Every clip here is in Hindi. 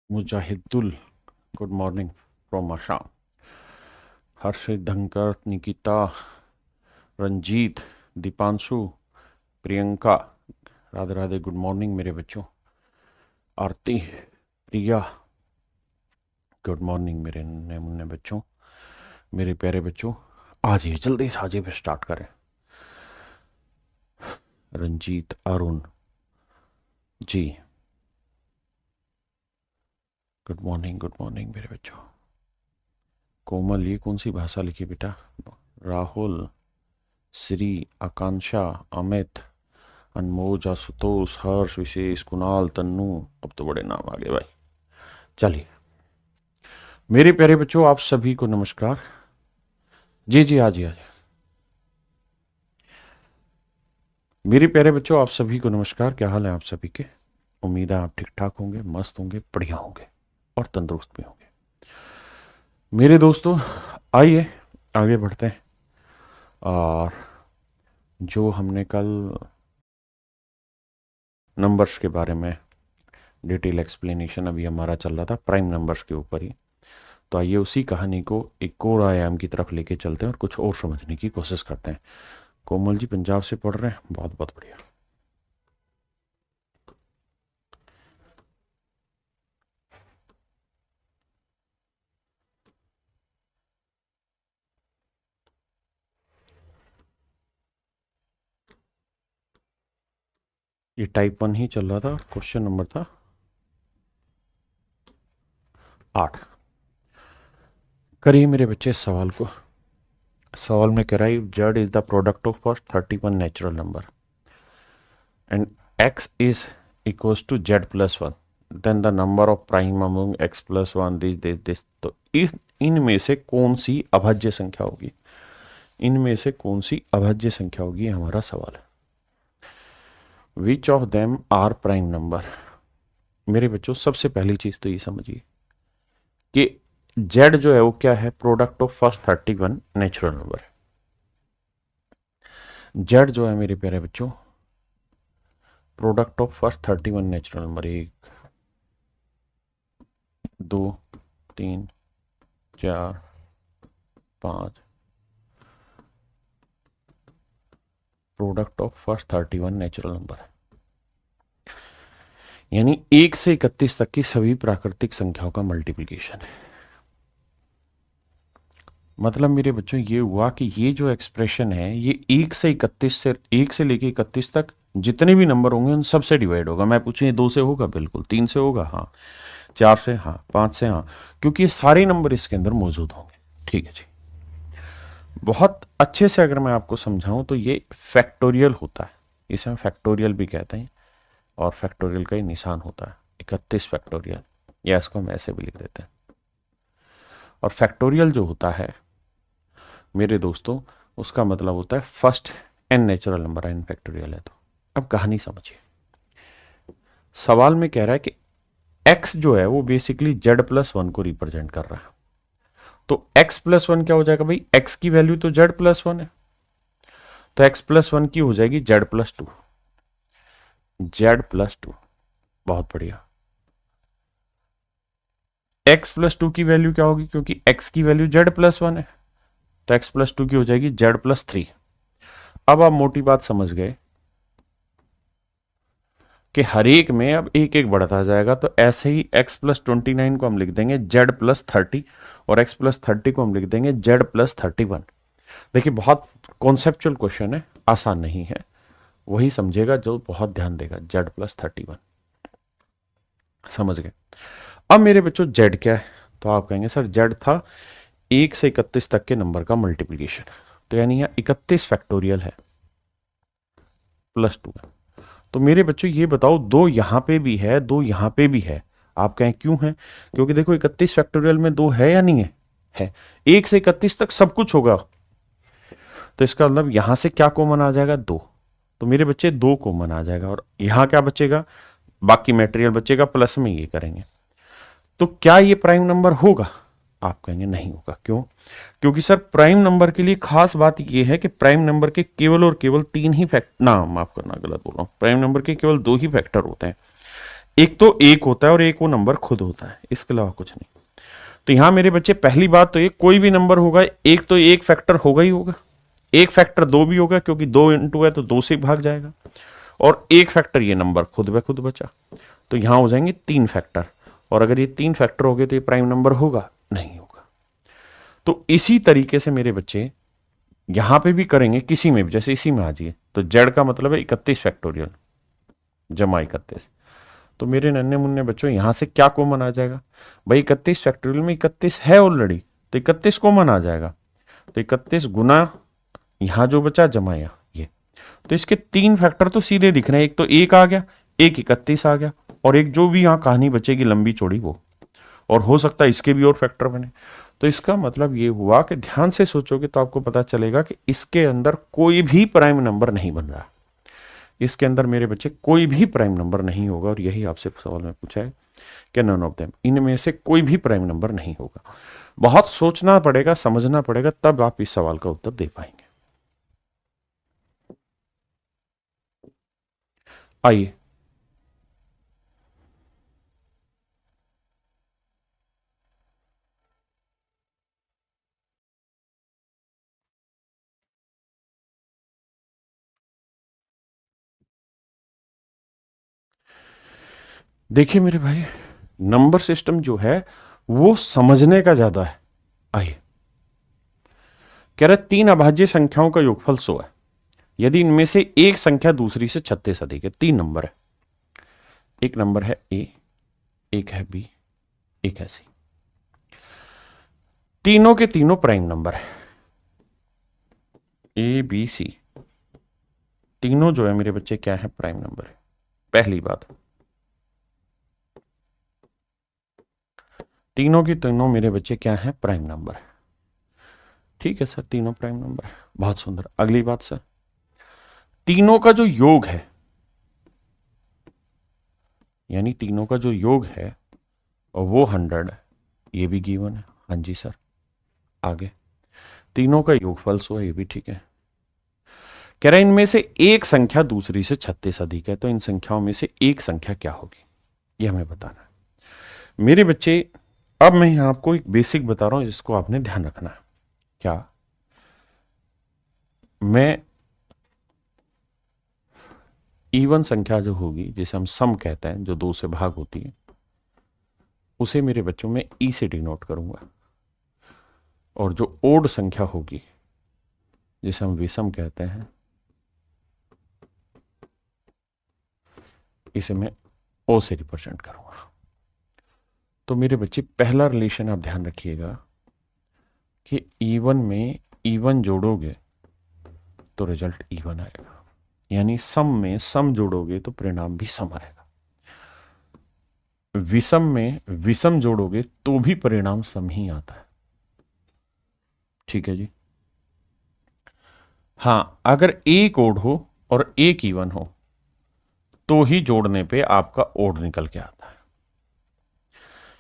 Mujahidul, good morning from Assam. Harshit, Dhankar, Nikita, Ranjeet, Deepanshu, Priyanka, Radhe Radhe, good morning मेरे बच्चों। आरती, प्रिया, गुड मॉर्निंग मेरे नन्हे मुन्ने बच्चों, मेरे प्यारे बच्चों। आज ही जल्दी से आज ही पे स्टार्ट करें। रंजीत, अरुण जी, गुड मॉर्निंग मेरे बच्चों। कोमल, ये कौन सी भाषा लिखी बेटा? राहुल, श्री, आकांक्षा, अमित, अनमोज, आशुतोष, हर्ष, विशेष, कुणाल, तन्नू, अब तो बड़े नाम आ गए भाई। चलिए मेरे प्यारे बच्चों, आप सभी को नमस्कार। जी जी, आज ही मेरे प्यारे बच्चों, आप सभी को नमस्कार। क्या हाल है आप सभी के? उम्मीद है आप ठीक ठाक होंगे, मस्त होंगे, बढ़िया होंगे और तंदुरुस्त भी होंगे। मेरे दोस्तों, आइए आगे बढ़ते हैं। और जो हमने कल नंबर्स के बारे में डिटेल एक्सप्लेनेशन अभी हमारा चल रहा था प्राइम नंबर्स के ऊपर ही, तो आइए उसी कहानी को एक और आयाम की तरफ लेके चलते हैं और कुछ और समझने की कोशिश करते हैं। कोमल जी पंजाब से पढ़ रहे हैं, बहुत बहुत बढ़िया। ये टाइप 1 ही चल रहा था, क्वेश्चन नंबर था 8। करिए मेरे बच्चे सवाल को। सवाल में कह रहा है Z is the product of first 31 natural number and X is equals to Z plus 1, then the number of prime among X plus 1 this. तो इस इनमें से कौन सी अभाज्य संख्या होगी? इनमें से कौन सी अभाज्य संख्या होगी, हमारा सवाल है। Which of them are prime number? मेरे बच्चों, सबसे पहली चीज तो ये समझिए कि जेड जो है वो क्या है? Product of first 31 natural number है। जेड जो है मेरे प्यारे बच्चों, product of first 31 natural number, 1 2 3 4 5, product of first 31 natural number है। यानी 1 से 31 तक की सभी प्राकृतिक संख्याओं का मल्टीप्लिकेशन है। मतलब मेरे बच्चों ये हुआ कि ये जो एक्सप्रेशन है ये 1 से 31 से 1 से लेके 31 तक जितने भी नंबर होंगे उन सब से डिवाइड होगा। मैं पूछूं ये 2 से होगा? बिल्कुल। 3 से होगा? हाँ। 4 से? हाँ। 5 से? हाँ। क्योंकि ये सारे नंबर इसके अंदर मौजूद होंगे। ठीक है जी। बहुत अच्छे से अगर मैं आपको समझाऊं तो ये फैक्टोरियल होता है, इसे हम फैक्टोरियल भी कहते हैं और फैक्टोरियल का ही निशान होता है 31 फैक्टोरियल, या इसको हम ऐसे भी लिख देते हैं। और फैक्टोरियल जो होता है मेरे दोस्तों, उसका मतलब होता है first N natural number N factorial है। तो अब कहानी समझिए। सवाल में कह रहा है कि x जो है वो बेसिकली z प्लस 1 को रिप्रेजेंट कर रहा है। तो x प्लस 1 क्या हो जाएगा भाई? x की वैल्यू तो z प्लस 1 है, तो x प्लस 1 की हो जाएगी z प्लस 2। z प्लस 2, बहुत बढ़िया। x प्लस 2 की वैल्यू क्या होगी? क्योंकि x की वैल्यू z प्लस 1 है, तो x प्लस 2 की हो जाएगी z प्लस 3। अब आप मोटी बात समझ गए कि हर एक में अब एक एक बढ़ता जाएगा। तो ऐसे ही x प्लस 29 को हम लिख देंगे z प्लस 30 और x प्लस 30 को हम लिख देंगे z प्लस 31। देखिए बहुत कॉन्सेप्चुअल क्वेश्चन है, आसान नहीं है। वही समझेगा जो बहुत ध्यान देगा। z प्लस 31 समझ गए। अब मेरे बच्चों z क्या है? तो आप कहेंगे सर z था 1 से 31 तक के नंबर का मल्टीप्लीकेशन, तो यानी यहां 31 फैक्टोरियल है प्लस 2 है। तो मेरे बच्चों ये बताओ, 2 यहां पे भी है, 2 यहां पे भी है। आप कहें क्यों है? क्योंकि देखो 31 फैक्टोरियल में 2 है या नहीं है? है। 1 से 31 तक सब कुछ होगा, तो इसका मतलब यहां से क्या कॉमन आ जाएगा? 2। तो मेरे बच्चे 2 कॉमन आ जाएगा और यहां क्या बचेगा? बाकी मटेरियल बचेगा, प्लस में ये करेंगे। तो क्या ये प्राइम नंबर होगा? आप कहेंगे नहीं होगा। क्यों? क्योंकि सर प्राइम नंबर के लिए खास बात यह है कि प्राइम नंबर के केवल और केवल 3 ही फैक्टर, ना माफ करना गलत बोल रहा हूं, प्राइम नंबर के केवल 2 ही फैक्टर होते हैं। एक तो एक होता है और एक वो नंबर खुद होता है, इसके अलावा कुछ नहीं। तो यहां मेरे बच्चे पहली बात तो ये, कोई भी नंबर होगा एक तो एक फैक्टर होगा ही होगा, एक फैक्टर दो भी होगा क्योंकि दो इंटू है तो दो से भाग जाएगा, और एक फैक्टर ये नंबर खुद ब खुद बचा, तो यहां हो जाएंगे तीन फैक्टर। और अगर ये तीन फैक्टर हो गए तो ये प्राइम नंबर होगा नहीं होगा। तो इसी तरीके से मेरे बच्चे यहां पे भी करेंगे, किसी में भी, जैसे इसी में आ जाइए तो जेड का मतलब है 31 फैक्टोरियल जमा 31। तो मेरे नन्हे मुन्ने बच्चों यहां से क्या कॉमन आ जाएगा भाई, 31 फैक्टोरियल में 31 है ऑलरेडी, तो 31 कॉमन आ जाएगा। तो 31 गुना यहां जो बचा जमा ये, तो इसके तीन फैक्टर तो सीधे दिख रहे हैं, एक तो एक आ गया, एक 31 आ गया, और एक जो भी यहां कहानी बचेगी लंबी चौड़ी वो, और हो सकता है इसके भी और फैक्टर बने। तो इसका मतलब ये हुआ कि ध्यान से सोचोगे तो आपको पता चलेगा कि इसके अंदर कोई भी प्राइम नंबर नहीं बन रहा, इसके अंदर मेरे बच्चे कोई भी प्राइम नंबर नहीं होगा। और यही आपसे सवाल में पूछा है कि नन ऑफ देम, इनमें से कोई भी प्राइम नंबर नहीं होगा। बहुत सोचना पड़ेगा, समझना पड़ेगा, तब आप इस सवाल का उत्तर दे पाएंगे। आइए देखिए मेरे भाई, नंबर सिस्टम जो है वो समझने का ज्यादा है। आइए, कह रहे तीन अभाज्य संख्याओं का योगफल 100 है यदि इनमें से एक संख्या दूसरी से 36 अधिक है। तीन नंबर है, एक नंबर है ए, एक है बी, एक है सी, तीनों के तीनों प्राइम नंबर है, ए बी सी, तीनों जो है मेरे बच्चे क्या है, प्राइम नंबर है। पहली बात, तीनों की तीनों मेरे बच्चे क्या है, प्राइम नंबर है। ठीक है सर, तीनों प्राइम नंबर है, बहुत सुंदर। अगली बात सर, तीनों का जो योग है, यानी तीनों का जो योग है और वो 100 है, ये भी गिवन है। हाँ जी सर। आगे, तीनों का योगफल 100 है, ये भी ठीक है। कह रहे इनमें से एक संख्या दूसरी से 36 अधिक है, तो इन संख्याओं में से एक संख्या क्या होगी, यह हमें बताना है। मेरे बच्चे अब मैं यहां आपको एक बेसिक बता रहा हूं जिसको आपने ध्यान रखना है। क्या, मैं इवन संख्या जो होगी, जिसे हम सम कहते हैं, जो दो से भाग होती है, उसे मेरे बच्चों में ई से डिनोट करूंगा, और जो ओड संख्या होगी जिसे हम विषम कहते हैं, इसे मैं ओ से रिप्रेजेंट करूंगा। तो मेरे बच्चे पहला रिलेशन आप ध्यान रखिएगा कि इवन में इवन जोड़ोगे तो रिजल्ट इवन आएगा, यानी सम में सम जोड़ोगे तो परिणाम भी सम आएगा, विषम में विषम जोड़ोगे तो भी परिणाम सम ही आता है। ठीक है जी। हां, अगर एक ओड हो और एक इवन हो तो ही जोड़ने पे आपका ओड निकल के आता है,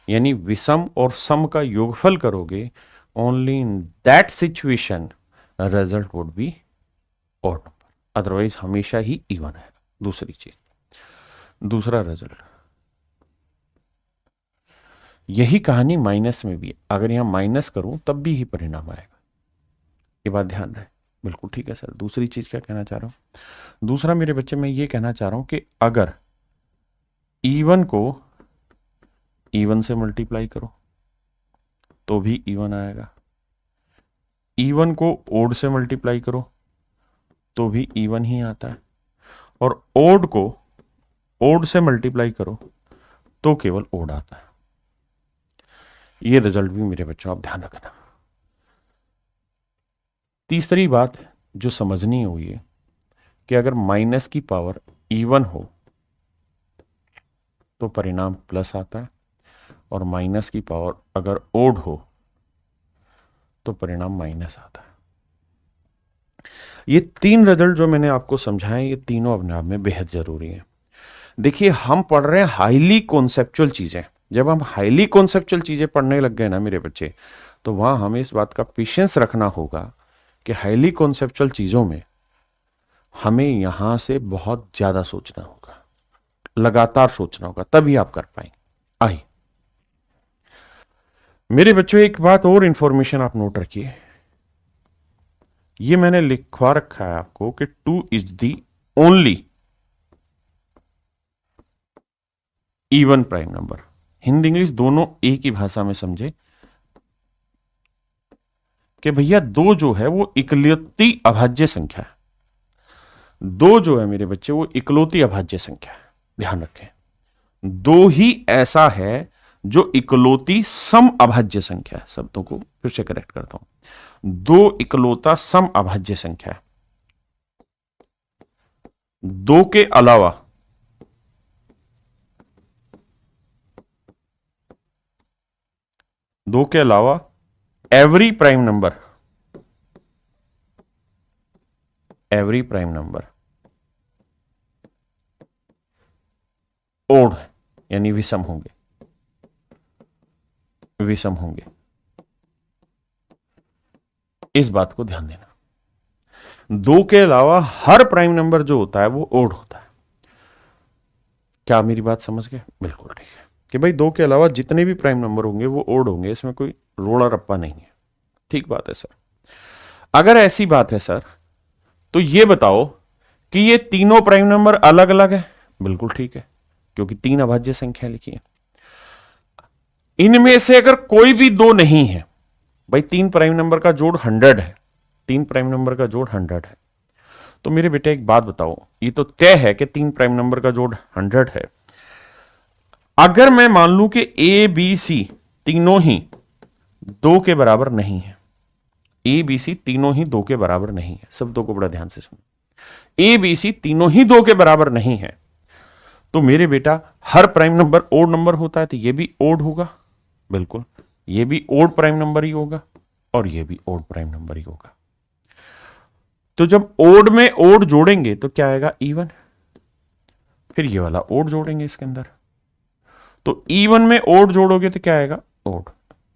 यानी विषम और सम का योगफल करोगे, only in that situation result would be odd number, otherwise हमेशा ही इवन है। दूसरी चीज, दूसरा रिजल्ट, यही कहानी माइनस में भी है, अगर यहां माइनस करूं तब भी ही परिणाम आएगा, ये बात ध्यान रहे। बिल्कुल ठीक है सर। दूसरी चीज क्या कहना चाह रहा हूं, दूसरा मेरे बच्चे मैं ये कहना चाह रहा हूं कि अगर इवन को इवन से मल्टीप्लाई करो तो भी इवन आएगा, इवन को ओड से मल्टीप्लाई करो तो भी इवन ही आता है, और ओड को ओड से मल्टीप्लाई करो तो केवल ओड आता है। ये रिजल्ट भी मेरे बच्चों आप ध्यान रखना। तीसरी बात जो समझनी हुई है कि अगर माइनस की पावर इवन हो तो परिणाम प्लस आता है, और माइनस की पावर अगर ओड हो तो परिणाम माइनस आता है। ये तीन रिजल्ट जो मैंने आपको समझाए, ये तीनों अपने आप में बेहद जरूरी है। देखिए, हम पढ़ रहे हैं हाईली कॉन्सेप्चुअल चीजें, जब हम हाईली कॉन्सेप्चुअल चीजें पढ़ने लग गए ना मेरे बच्चे, तो वहां हमें इस बात का पेशेंस रखना होगा कि हाईली कॉन्सेप्चुअल चीजों में हमें यहां से बहुत ज्यादा सोचना होगा। लगातार सोचना होगा, तभी आप कर पाएंगे। आई मेरे बच्चों, एक बात और इंफॉर्मेशन आप नोट रखिए, ये मैंने लिखवा रखा है आपको कि 2 is the only even prime number. Hindi English दोनों एक ही भाषा में समझे कि भैया 2 जो है वो इकलौती अभाज्य संख्या है। 2 जो है मेरे बच्चे वो इकलौती अभाज्य संख्या है, ध्यान रखें। 2 ही ऐसा है जो इकलौती सम अभाज्य संख्या है। शब्दों को फिर से करेक्ट करता हूं, 2 इकलौता सम अभाज्य संख्या है। 2 के अलावा एवरी प्राइम नंबर ओड यानी विषम होंगे। इस बात को ध्यान देना। 2 के अलावा हर प्राइम नंबर जो होता है वो ओड होता है। क्या मेरी बात समझ गए? बिल्कुल ठीक है कि भाई 2 के अलावा जितने भी प्राइम नंबर होंगे वो ओड होंगे, इसमें कोई रोड़ा रप्पा नहीं है। ठीक बात है सर। अगर ऐसी बात है सर तो ये बताओ कि ये तीनों प्राइम नंबर अलग अलग है। बिल्कुल ठीक है, क्योंकि 3 अभाज्य संख्या लिखी है। इनमें से अगर कोई भी 2 नहीं है, भाई 3 प्राइम नंबर का जोड़ 100 है, 3 प्राइम नंबर का जोड़ 100 है, तो मेरे बेटे एक बात बताओ, ये तो तय है कि 3 प्राइम नंबर का जोड़ 100 है। अगर मैं मान लूं कि ए बी सी तीनों ही 2 के बराबर नहीं है, ए बी सी तीनों ही 2 के बराबर नहीं है, शब्दों को बड़ा ध्यान से सुनो, ए बी सी तीनों ही 2 के बराबर नहीं है, तो मेरे बेटा हर प्राइम नंबर ओड नंबर होता है, तो ये भी ओड होगा। बिल्कुल, ये भी ओड प्राइम नंबर ही होगा और ये भी ओड प्राइम नंबर ही होगा। तो जब ओड में ओड जोड़ेंगे तो क्या आएगा? इवन। फिर ये वाला ओड जोड़ेंगे इसके अंदर, तो इवन में ओड जोड़ोगे तो क्या आएगा? ओड।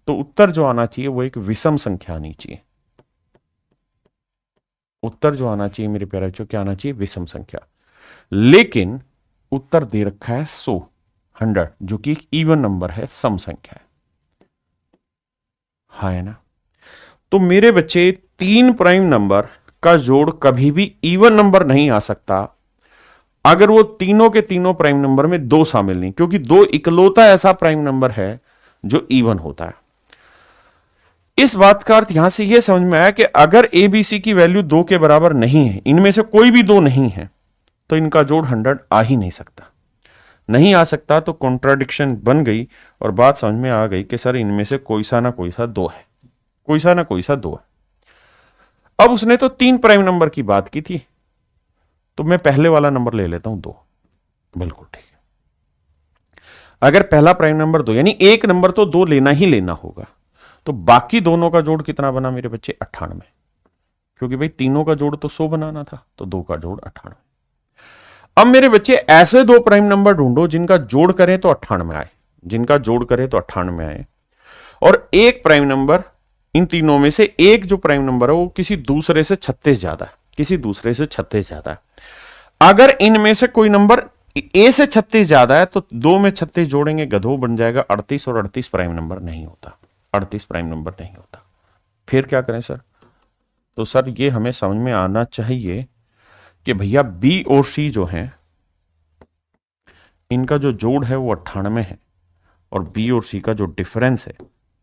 तो उत्तर जो आना चाहिए वो एक विषम संख्या आनी चाहिए। उत्तर जो आना चाहिए मेरे प्यारे बच्चों, क्या आना चाहिए? विषम संख्या। लेकिन उत्तर दे रखा है 100 जो कि एक इवन नंबर है, सम संख्या है। हाँ है ना? तो मेरे बच्चे 3 प्राइम नंबर का जोड़ कभी भी इवन नंबर नहीं आ सकता अगर वो तीनों के तीनों प्राइम नंबर में 2 शामिल नहीं, क्योंकि 2 इकलौता ऐसा प्राइम नंबर है जो इवन होता है। इस बात का अर्थ यहां से यह समझ में आया कि अगर ए बी सी की वैल्यू 2 के बराबर नहीं है, इनमें से कोई भी 2 नहीं है, तो इनका जोड़ 100 आ ही नहीं सकता। नहीं आ सकता तो कॉन्ट्राडिक्शन बन गई और बात समझ में आ गई कि सर इनमें से कोई सा ना कोई सा 2 है, कोई सा ना कोई सा 2 है। अब उसने तो 3 प्राइम नंबर की बात की थी, तो मैं पहले वाला नंबर ले लेता हूं 2। बिल्कुल ठीक है। अगर पहला प्राइम नंबर 2 यानी एक नंबर तो 2 लेना ही लेना होगा, तो बाकी दोनों का जोड़ कितना बना मेरे बच्चे? 98, क्योंकि भाई तीनों का जोड़ तो 100 बनाना था, तो 2 का जोड़ 98। अब मेरे बच्चे ऐसे 2 प्राइम नंबर ढूंढो जिनका जोड़ करें तो 98 आए, जिनका जोड़ करें तो 98 आए, और एक प्राइम नंबर, इन तीनों में से एक जो प्राइम नंबर है वो किसी दूसरे से 36 ज्यादा है, किसी दूसरे से 36 ज्यादा है। अगर इनमें से कोई नंबर ए से 36 ज्यादा है तो 2 में 36 जोड़ेंगे, गधो बन जाएगा 38, और 38 प्राइम नंबर नहीं होता, 38 प्राइम नंबर नहीं होता। फिर क्या करें सर? तो सर ये हमें समझ में आना चाहिए कि भैया बी और सी जो हैं इनका जो जोड़ है वो 98 है, और बी और सी का जो डिफरेंस है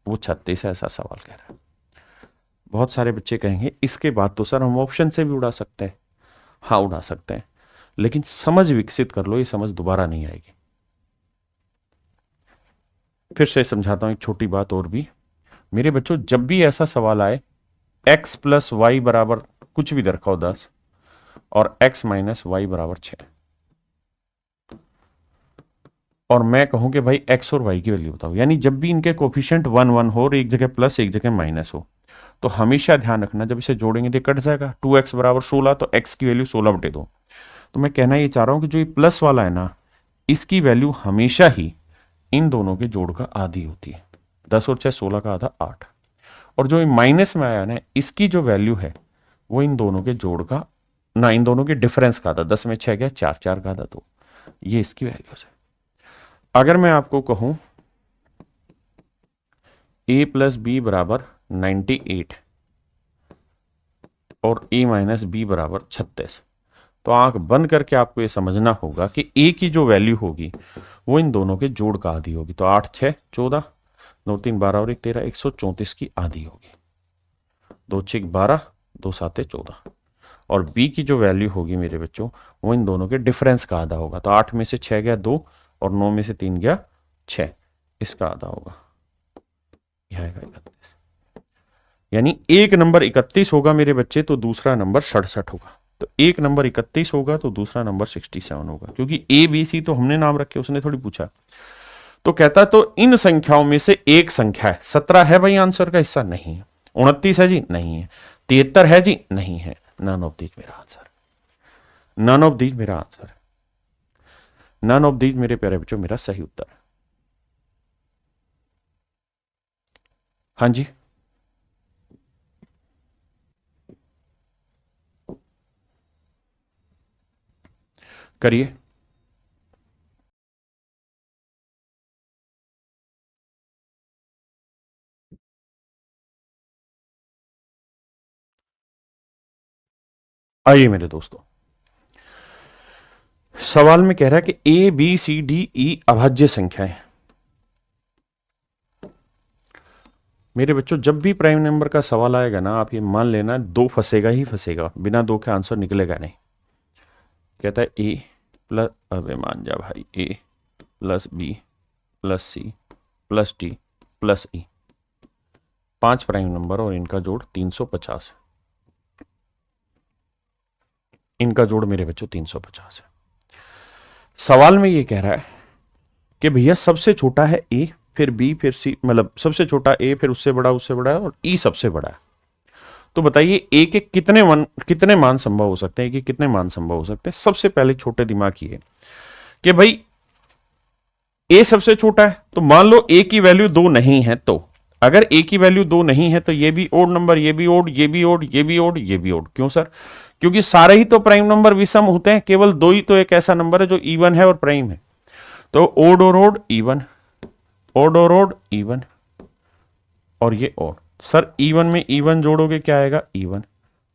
वो 36 है, ऐसा सवाल कह रहा है। बहुत सारे बच्चे कहेंगे इसके बाद तो सर हम ऑप्शन से भी उड़ा सकते हैं। हाँ उड़ा सकते हैं, लेकिन समझ विकसित कर लो, ये समझ दोबारा नहीं आएगी। फिर से समझाता हूं एक छोटी बात और भी मेरे बच्चों, जब भी ऐसा सवाल आए x प्लस वाई बराबर कुछ भी दरखाओ 10 और x माइनस वाई बराबर 6, और मैं कहूं कि भाई x और y की वैल्यू बताओ, यानी जब भी इनके कोफिशिएंट 1 1 हो और एक जगह प्लस एक जगह माइनस हो, तो हमेशा ध्यान रखना जब इसे जोड़ेंगे तो कट जाएगा। 2x बराबर 16, तो x की वैल्यू 16/2। तो मैं कहना ये चाह रहा हूं कि जो ये प्लस वाला है ना, इसकी वैल्यू हमेशा ही इन दोनों के जोड़ का आधी होती है। 10 और 6 16 का आधा 8, और जो माइनस में आया ना, इसकी जो वैल्यू है वो इन दोनों के जोड़ का ना, इन दोनों के डिफरेंस का आधा। 10 में 6 गया 4, 4 का आधा 2, ये इसकी वैल्यूज है। अगर मैं आपको कहूं a प्लस बी बराबर 98 और a माइनस बी बराबर 36, तो आंख बंद करके आपको ये समझना होगा कि a की जो वैल्यू होगी वो इन दोनों के जोड़ का आधी होगी। तो 8 6 14, 2 3 12 और 1 13, 134 की आधी होगी। 2 6 12, 2 7 14। और b की जो वैल्यू होगी मेरे बच्चों वो इन दोनों के डिफरेंस का आधा होगा। तो 8 में से 6 गया 2 और 9 में से 3 गया 6, इसका आधा होगा, यह आएगा 31। यानी एक नंबर 31 होगा मेरे बच्चे तो दूसरा नंबर 67 होगा। तो एक नंबर 31 होगा तो दूसरा नंबर 67 होगा, क्योंकि ए बी सी तो हमने नाम रखे, उसने थोड़ी पूछा। तो कहता तो इन संख्याओं में से एक संख्या है। 17 है भाई आंसर का हिस्सा? नहीं है। 29 है जी? नहीं है। 73 है जी? नहीं है। नन ऑफ दीज मेरा आंसर, नन ऑफ दीज मेरा आंसर, नन ऑफ दीज मेरे प्यारे बच्चों मेरा सही उत्तर है। हाँ जी, करिए। आइए मेरे दोस्तों, सवाल में कह रहा है कि A B C D E अभाज्य संख्याएं। मेरे बच्चों जब भी प्राइम नंबर का सवाल आएगा ना, आप ये मान लेना दो फंसेगा ही फंसेगा, बिना दो के आंसर निकलेगा नहीं। कहता है ए प्लस, अबे मान जा भाई, A plus B plus C plus D plus E, 5 prime number और इनका जोड़ 350 है। इनका जोड़ मेरे बच्चों 350 है। सवाल में ये कह रहा है कि भैया सबसे छोटा है ए, फिर बी, फिर सी, मतलब सबसे छोटा ए, फिर उससे बड़ा, उससे बड़ा है, और ई सबसे बड़ा है। तो बताइए ए के कितने मान संभव हो सकते हैं, कि कितने मान संभव हो सकते हैं। सबसे पहले छोटे दिमाग की है कि भाई ए सबसे छोटा है, तो मान लो ए की वैल्यू 2 नहीं है, तो अगर ए की वैल्यू 2 नहीं है तो ये भी ओड नंबर, ये भी ओड, ये भी ओड, ये भी ओड, ये भी ओड। क्यों सर? क्योंकि सारे ही तो प्राइम नंबर विषम होते हैं, केवल 2 ही तो एक ऐसा नंबर है जो इवन है और प्राइम है। तो ओड और ओड इवन, ओड और ओड इवन, और ये ओड। सर इवन में इवन जोड़ोगे क्या आएगा? इवन,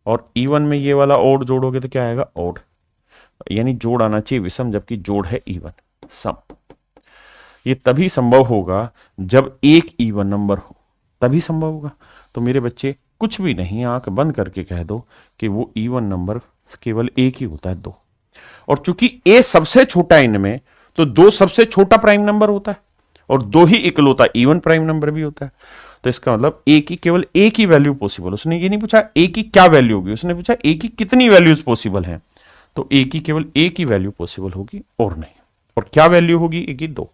और इवन में ये वाला ओड जोड़ोगे तो क्या आएगा? ओड। यानी जोड़ आना चाहिए विषम, जबकि जोड़ है इवन, सम। ये तभी संभव होगा जब एक इवन नंबर हो, तभी संभव होगा। तो मेरे बच्चे कुछ भी नहीं, आंख बंद करके कह दो कि वो इवन नंबर केवल एक ही होता है, 2। और चूंकि ए सबसे छोटा इनमें, तो 2 सबसे छोटा प्राइम नंबर होता है, और 2 ही इकलौता इवन प्राइम नंबर भी होता है। तो इसका मतलब ए की केवल एक ही वैल्यू पॉसिबल। उसने ये नहीं पूछा ए की क्या वैल्यू होगी, उसने पूछा ए की कितनी वैल्यूज पॉसिबल हैं। तो ए की केवल एक ही वैल्यू पॉसिबल होगी और नहीं। और क्या वैल्यू होगी ए की? 2।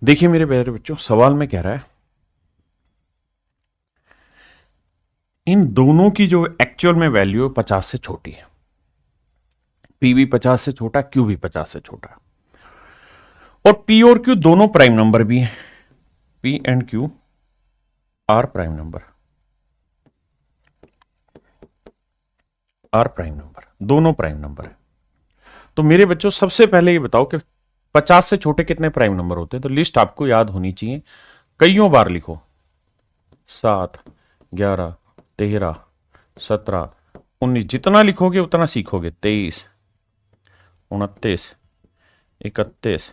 देखिए मेरे प्यारे बच्चों, सवाल में कह रहा है इन दोनों की जो एक्चुअल में वैल्यू 50 से छोटी है। पी भी 50 से छोटा, क्यू भी 50 से छोटा, और पी और क्यू दोनों प्राइम नंबर भी हैं। P and Q are prime number, R prime number, दोनों प्राइम नंबर है। तो मेरे बच्चों सबसे पहले ये बताओ कि 50 से छोटे कितने प्राइम नंबर होते हैं। तो लिस्ट आपको याद होनी चाहिए, कईयों बार लिखो। 7, 11, 13, 17, 19, जितना लिखोगे उतना सीखोगे। 23, 29, 31,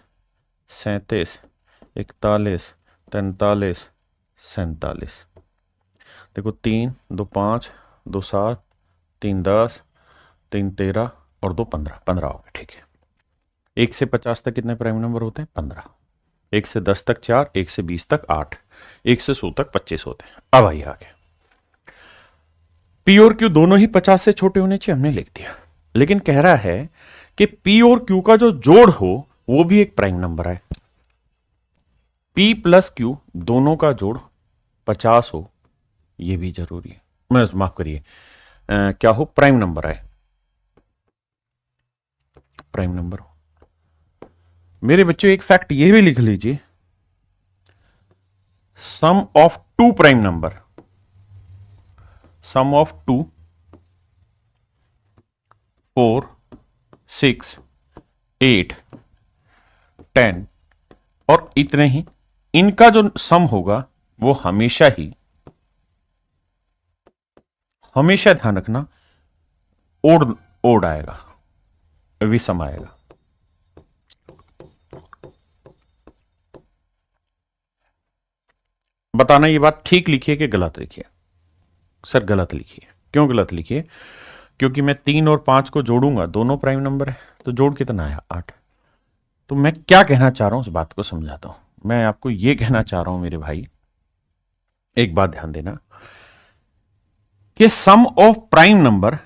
37, 41, 43, 47। देखो 3, 2 5, 2 7, 3 10, 3 13 और 2 15, 15 हो गए। ठीक है। 1 से 50 तक कितने प्राइम नंबर होते हैं? 15। 1 से 10 तक 4, 1 से 20 तक 8, 1 से 100 तक 25 होते हैं। अब आइए आगे। पी और क्यू दोनों ही 50 से छोटे होने चाहिए, हमने लिख दिया। लेकिन कह रहा है कि पी और क्यू का जो जोड़ हो वो भी एक प्राइम नंबर है। पी प्लस क्यू दोनों का जोड़ 50 हो, ये भी जरूरी है। मैं माफ करिए, क्या हो? प्राइम नंबर है। प्राइम नंबर हो। मेरे बच्चों एक फैक्ट ये भी लिख लीजिए, sum of two prime number, sum of 2, 4, 6, 8, 10 और इतने ही, इनका जो सम होगा वो हमेशा ध्यान रखना ओड ओड आएगा, विषम आएगा। बताना ये बात ठीक लिखिए कि गलत लिखिए। सर गलत लिखिए। क्यों गलत लिखिए? क्योंकि मैं 3 और 5 को जोड़ूंगा, दोनों प्राइम नंबर है, तो जोड़ कितना आया? 8। तो मैं क्या कहना चाह रहा हूं, उस बात को समझाता हूं। मैं आपको यह कहना चाह रहा हूं मेरे भाई, एक बात ध्यान देना कि सम ऑफ प्राइम नंबर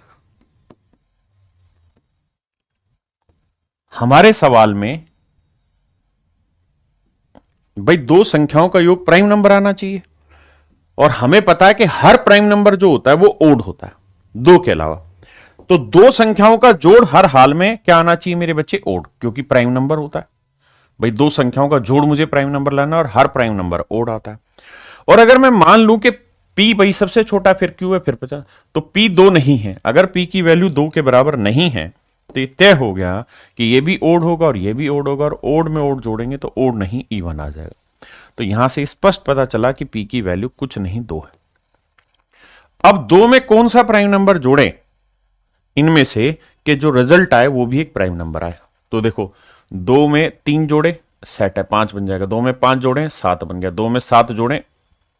हमारे सवाल में भाई दो संख्याओं का योग प्राइम नंबर आना चाहिए, और हमें पता है कि हर प्राइम नंबर जो होता है वो ओड होता है, दो के अलावा। तो दो संख्याओं का जोड़ हर हाल में क्या आना चाहिए मेरे बच्चे? ओड, क्योंकि प्राइम नंबर होता है। भाई दो संख्याओं का जोड़ मुझे प्राइम नंबर लाना, और हर प्राइम नंबर ओड आता है। और अगर मैं मान लूं कि पी भाई सबसे छोटा, फिर क्यू है, फिर 50, तो पी 2 नहीं है। अगर पी की वैल्यू 2 के बराबर नहीं है तो ये तय हो गया कि ये भी ओड होगा और ये भी ओड होगा, और ओड में ओड जोड़ेंगे तो ओड नहीं इवन आ जाएगा। तो यहां से स्पष्ट पता चला कि पी की वैल्यू कुछ नहीं 2 है। अब 2 में कौन सा प्राइम नंबर जोड़े इनमें से कि जो रिजल्ट आए वो भी एक प्राइम नंबर आए? तो देखो 2 में 3 जोड़े सेट है, 5 बन जाएगा। 2 में 5 जोड़े 7 बन गया। 2 में 7 जोड़े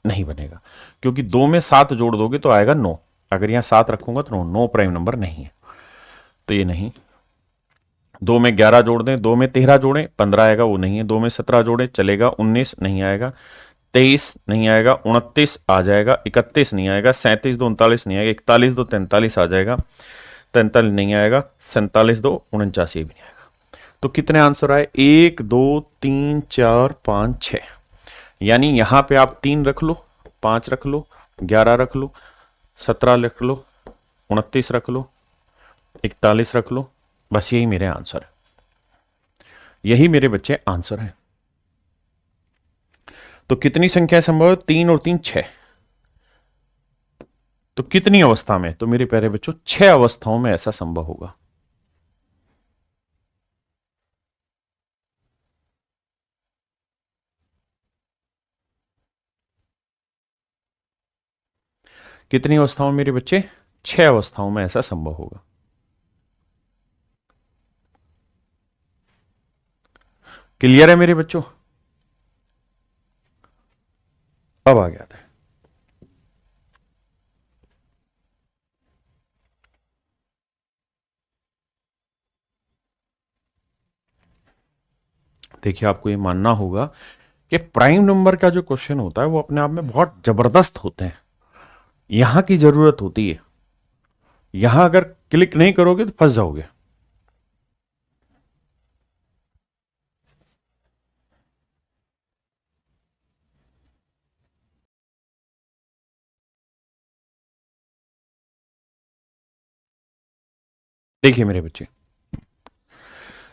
नहीं बनेगा, क्योंकि 2 में 7 जोड़ दोगे तो आएगा 9। अगर यहां 7 रखूंगा तो 9 प्राइम नंबर नहीं है, तो ये नहीं। 2 में 11 जोड़ दें, 2 में 13 जोड़े 15 आएगा, वो नहीं है। 2 में 17 जोड़े चलेगा, 19 नहीं आएगा, 23 नहीं आएगा, 29 आ जाएगा, 31 नहीं आएगा, 37 2 39 नहीं आएगा, 41 2 43 आ जाएगा, 43 नहीं आएगा, 47 2 49 भी नहीं आएगा। तो कितने आंसर आए? 1 2 3 4 5 6। यानी यहां पे आप 3 रख लो, 5 रख लो, 11 रख लो, 17 रख लो, 29 रख लो, 41 रख लो, बस यही मेरे आंसर है। यही मेरे बच्चे आंसर है। तो कितनी संख्या संभव है? 3 और 3 6। तो कितनी अवस्था में? तो मेरे प्यारे बच्चों 6 अवस्थाओं में ऐसा संभव होगा। कितनी अवस्थाओं में मेरे बच्चे? 6 अवस्थाओं में ऐसा संभव होगा। क्लियर है मेरे बच्चों? अब आ गया था। देखिए आपको ये मानना होगा कि प्राइम नंबर का जो क्वेश्चन होता है वो अपने आप में बहुत जबरदस्त होते हैं। यहां की जरूरत होती है, यहां अगर क्लिक नहीं करोगे तो फंस जाओगे। देखिए मेरे बच्चे,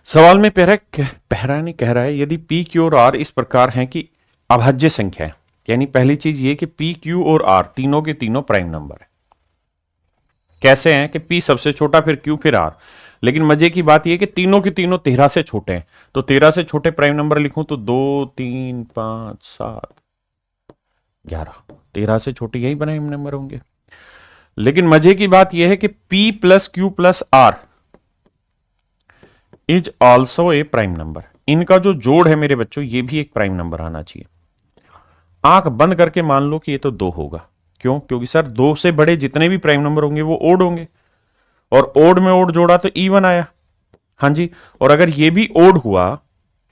सवाल में पहरा नहीं कह रहा है यदि पी क्यू और आर इस प्रकार हैं कि अभाज्य संख्या है। यानी पहली चीज ये कि पी क्यू और आर तीनों के तीनों प्राइम नंबर है। कैसे हैं? कि पी सबसे छोटा, फिर क्यू, फिर आर। लेकिन मजे की बात यह कि तीनों के तीनों 13 से छोटे हैं। तो 13 से छोटे प्राइम नंबर लिखूं तो 2 3 5 7 11, 13 से छोटे यही प्राइम नंबर होंगे। लेकिन मजे की बात यह है कि P plus Q plus R is also a prime number. इनका जो जोड़ है मेरे बच्चों ये भी एक प्राइम नंबर आना चाहिए। आंख बंद करके मान लो कि ये तो 2 होगा। क्यों? क्योंकि सर 2 से बड़े जितने भी प्राइम नंबर होंगे वो ओड होंगे, और ओड में ओड जोड़ा तो इवन आया। हाँ जी, और अगर ये भी ओड हुआ,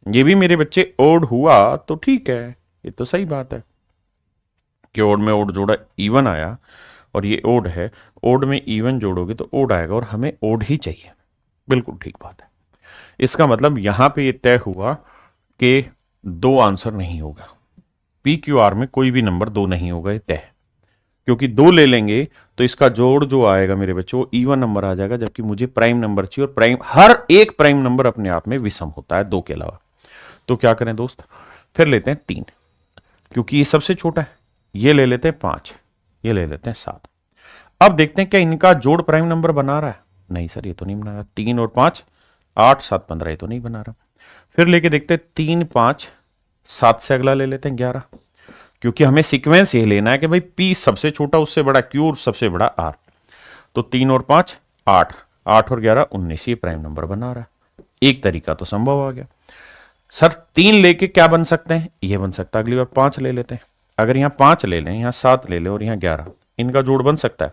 ये भी मेरे बच्चे ओड हुआ तो ठीक है, ये तो सही बात है कि ओड में ओड जोड़ा इवन आया, और ये ओड है, ओड में इवन जोड़ोगे तो ओड आएगा, और हमें ओड ही चाहिए। बिल्कुल ठीक बात है। इसका मतलब यहां पे ये तय हुआ कि 2 आंसर नहीं होगा। पी क्यू आर में कोई भी नंबर 2 नहीं होगा, ये तय है। क्योंकि दो ले लेंगे तो इसका जोड़ जो आएगा मेरे बच्चों वो इवन नंबर आ जाएगा, जबकि मुझे प्राइम नंबर चाहिए, और प्राइम, हर एक प्राइम नंबर अपने आप में विषम होता है दो के अलावा। तो क्या करें दोस्त, फिर लेते हैं 3, क्योंकि ये सबसे छोटा है। ये ले लेते हैं 5, ये ले लेते हैं 7। अब देखते हैं क्या इनका जोड़ प्राइम नंबर बना रहा है। नहीं सर, ये तो नहीं बना रहा। 3 और 5 8 7 15, ये तो नहीं बना रहा। फिर लेके देखते हैं 3 5 7 से अगला ले लेते हैं 11, क्योंकि हमें सीक्वेंस ये लेना है कि भाई P सबसे छोटा उससे बड़ा Q और सबसे बड़ा R। तो 3 और 5 8, 8 और 11 19, ये प्राइम नंबर बना रहा है। एक तरीका तो संभव आ गया। सर 3 लेके क्या बन सकते हैं, ये बन सकता है। अगली बार 5 ले लेते हैं। अगर यहां 5 ले लें, यहां 7 ले लें और यहां 11, इनका जोड़ बन सकता है।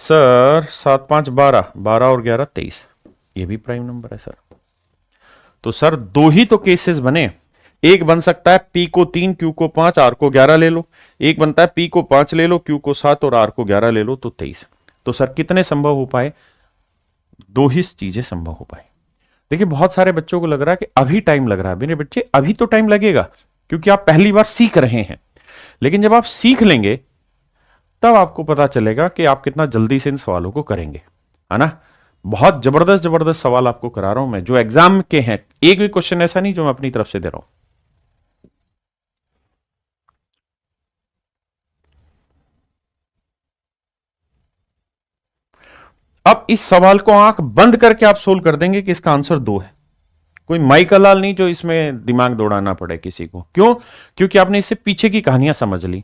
सर 7 5 12, 12 और 11 23, ये भी प्राइम नंबर है सर। तो सर दो ही तो केसेस बने। एक बन सकता है P को 3 Q को 5 R को 11 ले लो, एक बनता है P को 5 ले लो Q को 7 और R को 11 ले लो, तो 23। तो सर कितने संभव हो पाए, दो ही चीजें संभव हो पाए। देखिए बहुत सारे बच्चों को लग रहा है कि अभी टाइम लग रहा है। मेरे बच्चे अभी तो टाइम लगेगा, क्योंकि आप पहली बार सीख रहे हैं। लेकिन जब आप सीख लेंगे तब आपको पता चलेगा कि आप कितना जल्दी से इन सवालों को करेंगे, है ना। बहुत जबरदस्त जबरदस्त सवाल आपको करा रहा हूं मैं, जो एग्जाम के हैं। एक भी क्वेश्चन ऐसा नहीं जो मैं अपनी तरफ से दे रहा हूं। अब इस सवाल को आंख बंद करके आप सोल्व कर देंगे कि इसका आंसर 2 है। कोई माइकल लाल नहीं जो इसमें दिमाग दौड़ाना पड़े किसी को। क्यों? क्योंकि आपने इससे पीछे की कहानियां समझ ली।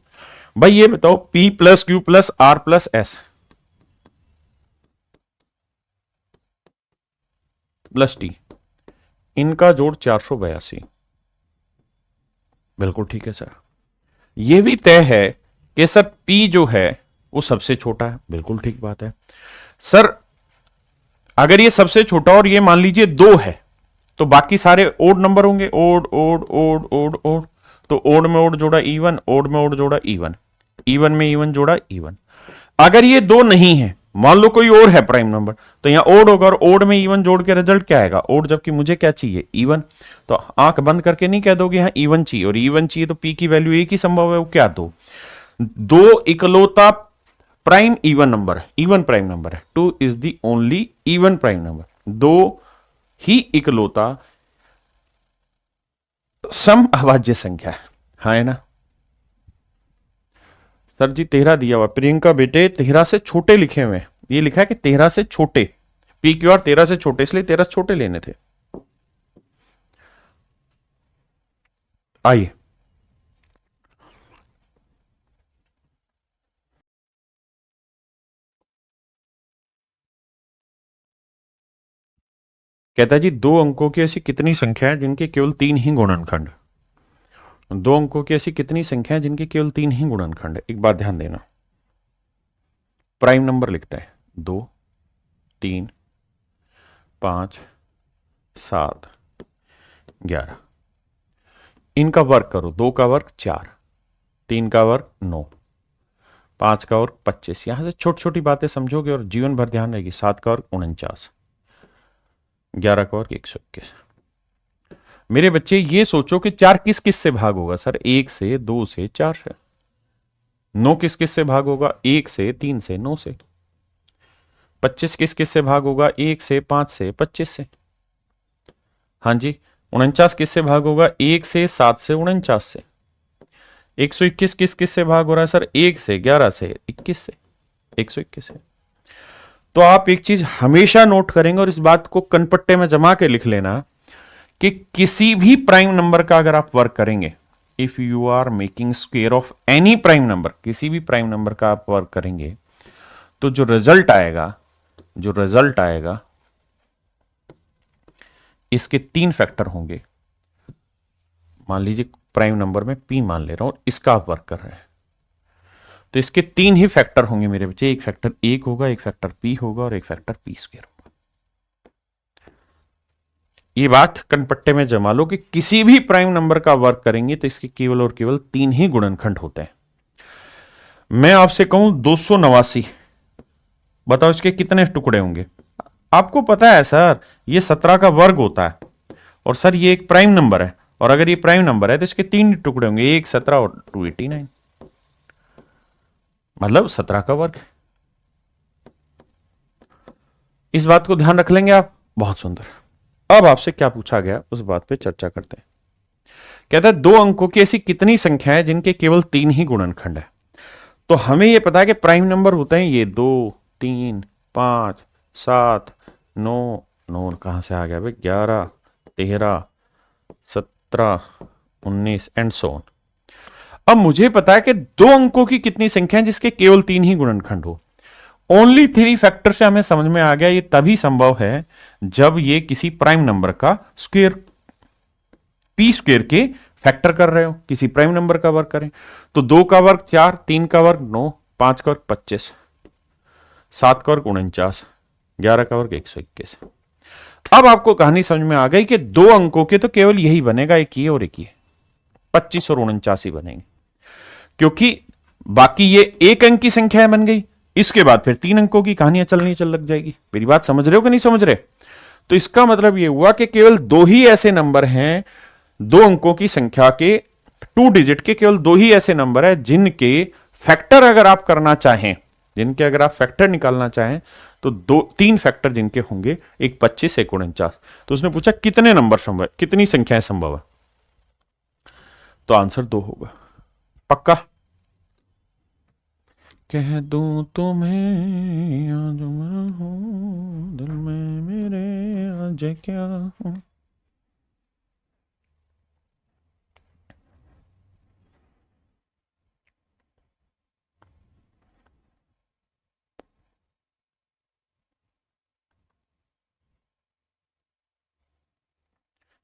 भाई ये बताओ P plus Q plus R plus S plus T, इनका जोड़ 482। बिल्कुल ठीक है सर। यह भी तय है कि सर P जो है वो सबसे छोटा है। बिल्कुल ठीक बात है सर। अगर ये सबसे छोटा और ये मान लीजिए 2 है, तो बाकी सारे ओड नंबर होंगे। Odd odd odd odd odd, तो ओड में ओड जोड़ा इवन, ओड में ओड जोड़ा इवन, इवन में इवन जोड़ा इवन। अगर ये 2 नहीं है, मान लो कोई और है प्राइम नंबर, तो यहां ओड होगा और ओड में इवन जोड़ के रिजल्ट क्या आएगा, ओड, जबकि मुझे क्या चाहिए, इवन। तो आंख बंद करके नहीं कह दोगे यहां इवन चाहिए, और इवन चाहिए तो P की वैल्यू एक ही संभव है, वो क्या, 2। 2 इकलौता प्राइम इवन नंबर है, इवन प्राइम नंबर है। 2 is the only even prime number. 2 ही इकलौता सम अभाज्य संख्या है ना। सर जी 13 दिया हुआ, प्रियंका बेटे 13 से छोटे लिखे हुए, ये लिखा है कि 13 से छोटे, PQR 13 से छोटे, इसलिए 13 से छोटे लेने थे। आइए कहता है जी 2 अंकों की ऐसी कितनी संख्या है जिनके केवल 3 ही गुणनखंड। 2 अंकों की ऐसी कितनी संख्या है जिनके केवल 3 ही गुणनखंड है। एक बात ध्यान देना, प्राइम नंबर लिखता है 2 3 5 7 11, इनका वर्ग करो। 2 का वर्ग 4, 3 का वर्ग 9, 5 का वर्ग 25। यहां से छोटी छोटी बातें समझोगे और जीवन भर ध्यान रहेगी। 7 का वर्ग 49, 11 का वर्ग 121। मेरे बच्चे ये सोचो कि 4 किस किस से भाग होगा। सर 1 से, 2 से, 4 से। 9 किस किस से भाग होगा, 1 से, 3 से, 9 से। 25 किस किस से भाग होगा, 1 से, 5 से, 25 से। हाँ जी। 49 किस से भाग होगा, 1 से, 7 से, 49 से। 121 किस किस से भाग हो रहा है सर, 1 से, 11 से, 21 से, 121 से। तो आप एक चीज हमेशा नोट करेंगे और इस बात को कनपट्टे में जमा के लिख लेना कि किसी भी प्राइम नंबर का अगर आप वर्क करेंगे, if you are making square of any prime number, किसी भी प्राइम नंबर का आप वर्क करेंगे, तो जो रिजल्ट आएगा, इसके 3 फैक्टर होंगे। मान लीजिए प्राइम नंबर में P मान ले रहा हूं, इसका आप वर्क कर रहे हैं, तो इसके 3 ही फैक्टर होंगे मेरे बच्चे। एक फैक्टर 1 होगा, एक फैक्टर P होगा और एक फैक्टर P स्क्वायर होगा। ये बात कनपट्टे में जमा लो कि किसी भी प्राइम नंबर का वर्क करेंगे तो इसके केवल और केवल 3 ही गुणनखंड होते हैं। मैं आपसे कहूं 289, बताओ इसके कितने टुकड़े होंगे। आपको पता है सर ये 17 का वर्ग होता है, और सर ये एक प्राइम नंबर है, और अगर ये प्राइम नंबर है तो इसके 3 टुकड़े होंगे, 1 17 और 289। मतलब 17 का वर्ग। इस बात को ध्यान रख लेंगे आप, बहुत सुंदर। अब आपसे क्या पूछा गया उस बात पे चर्चा करते हैं। कहता है दो अंकों की ऐसी कितनी संख्या है जिनके केवल 3 ही गुणनखंड है। तो हमें यह पता है कि प्राइम नंबर होते हैं ये 2, 3, 5, 7, 9, 9 कहां से आ गया भाई, 11, 13, 17, 19 एंड सो ऑन। अब मुझे पता है कि दो अंकों की कितनी संख्या है जिसके केवल 3 ही गुणनखंड हो। ओनली 3 फैक्टर से हमें समझ में आ गया ये तभी संभव है जब ये किसी प्राइम नंबर का स्क्वायर, पी स्क्वायर के फैक्टर कर रहे हो, किसी प्राइम नंबर का वर्ग करें। तो 2 का वर्ग 4, 3 का वर्ग 9, 5 का वर्ग 25, 7 का वर्ग 49, 11 का वर्ग 121। अब आपको कहानी समझ में आ गई कि दो अंकों के तो केवल यही बनेगा, एक ये और एक ये, 25 और 49 ही बनेंगे, क्योंकि बाकी ये एक अंक की संख्या बन गई। इसके बाद फिर 3 अंकों की कहानियां चलनी चल लग जाएगी। मेरी बात समझ रहे हो कि नहीं समझ रहे? तो इसका मतलब यह हुआ कि केवल 2 ही ऐसे नंबर हैं, दो अंकों की संख्या के 2 डिजिट के केवल 2 ही ऐसे नंबर है जिनके फैक्टर अगर आप करना चाहें, जिनके अगर आप फैक्टर निकालना चाहें तो 3 फैक्टर जिनके होंगे, एक 25, एक 49। तो उसने पूछा कितने नंबर संभव, कितनी संख्याएं संभव है, तो आंसर 2 होगा। पक्का? कह दूं तुम्हें आज मैं हूं, दिल में मेरे आज क्या हूं।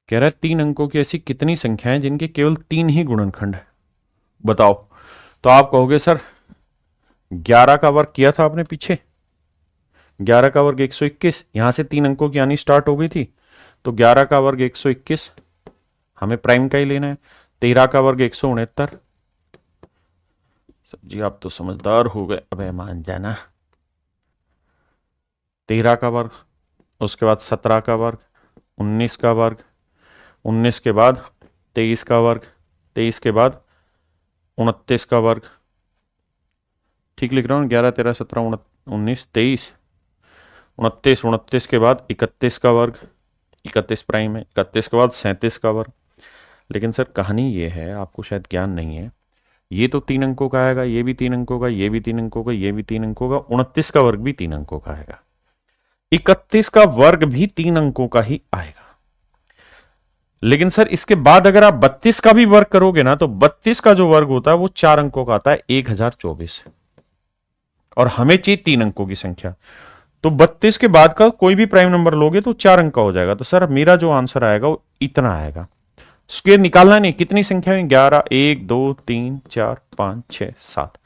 कह रहा है 3 अंकों की ऐसी कितनी संख्याएं जिनके केवल 3 ही गुणनखंड है, बताओ। तो आप कहोगे सर 11 का वर्ग किया था आपने पीछे, 11 का वर्ग 121, यहां से 3 अंकों की आनी स्टार्ट हो गई थी, तो 11 का वर्ग 121 हमें प्राइम का ही लेना है। 13 का वर्ग 169, जी आप तो समझदार हो गए, अबे मान जाना। 13 का वर्ग, उसके बाद 17 का वर्ग, 19 का वर्ग, 19 के बाद 23 का वर्ग, 23 के बाद 29 का वर्ग, ठीक लिख रहा हूँ, 11, 13, 17, 19, 23, 29, 29 के बाद 31 का वर्ग, 31 प्राइम है, 31 के बाद 37 का वर्ग। लेकिन सर कहानी ये है, आपको शायद ज्ञान नहीं है, ये तो 3 अंकों का आएगा, ये भी 3 अंकों का, ये भी 3 अंकों का, ये भी 3 अंकों का, 29 का वर्ग भी 3 अंकों का आएगा, 31 का वर्ग भी 3 अंकों का ही आएगा। लेकिन सर इसके बाद अगर आप 32 का भी वर्ग करोगे ना, तो 32 का जो वर्ग होता है वो 4 अंकों का आता है, 1024, और हमें चाहिए 3 अंकों की संख्या। तो 32 के बाद का कोई भी प्राइम नंबर लोगे तो 4 अंक का हो जाएगा। तो सर मेरा जो आंसर आएगा वो इतना आएगा। स्क्वायर निकालना नहीं, कितनी संख्या है, 11, 1, 2, 3, 4, 5, 6, 7।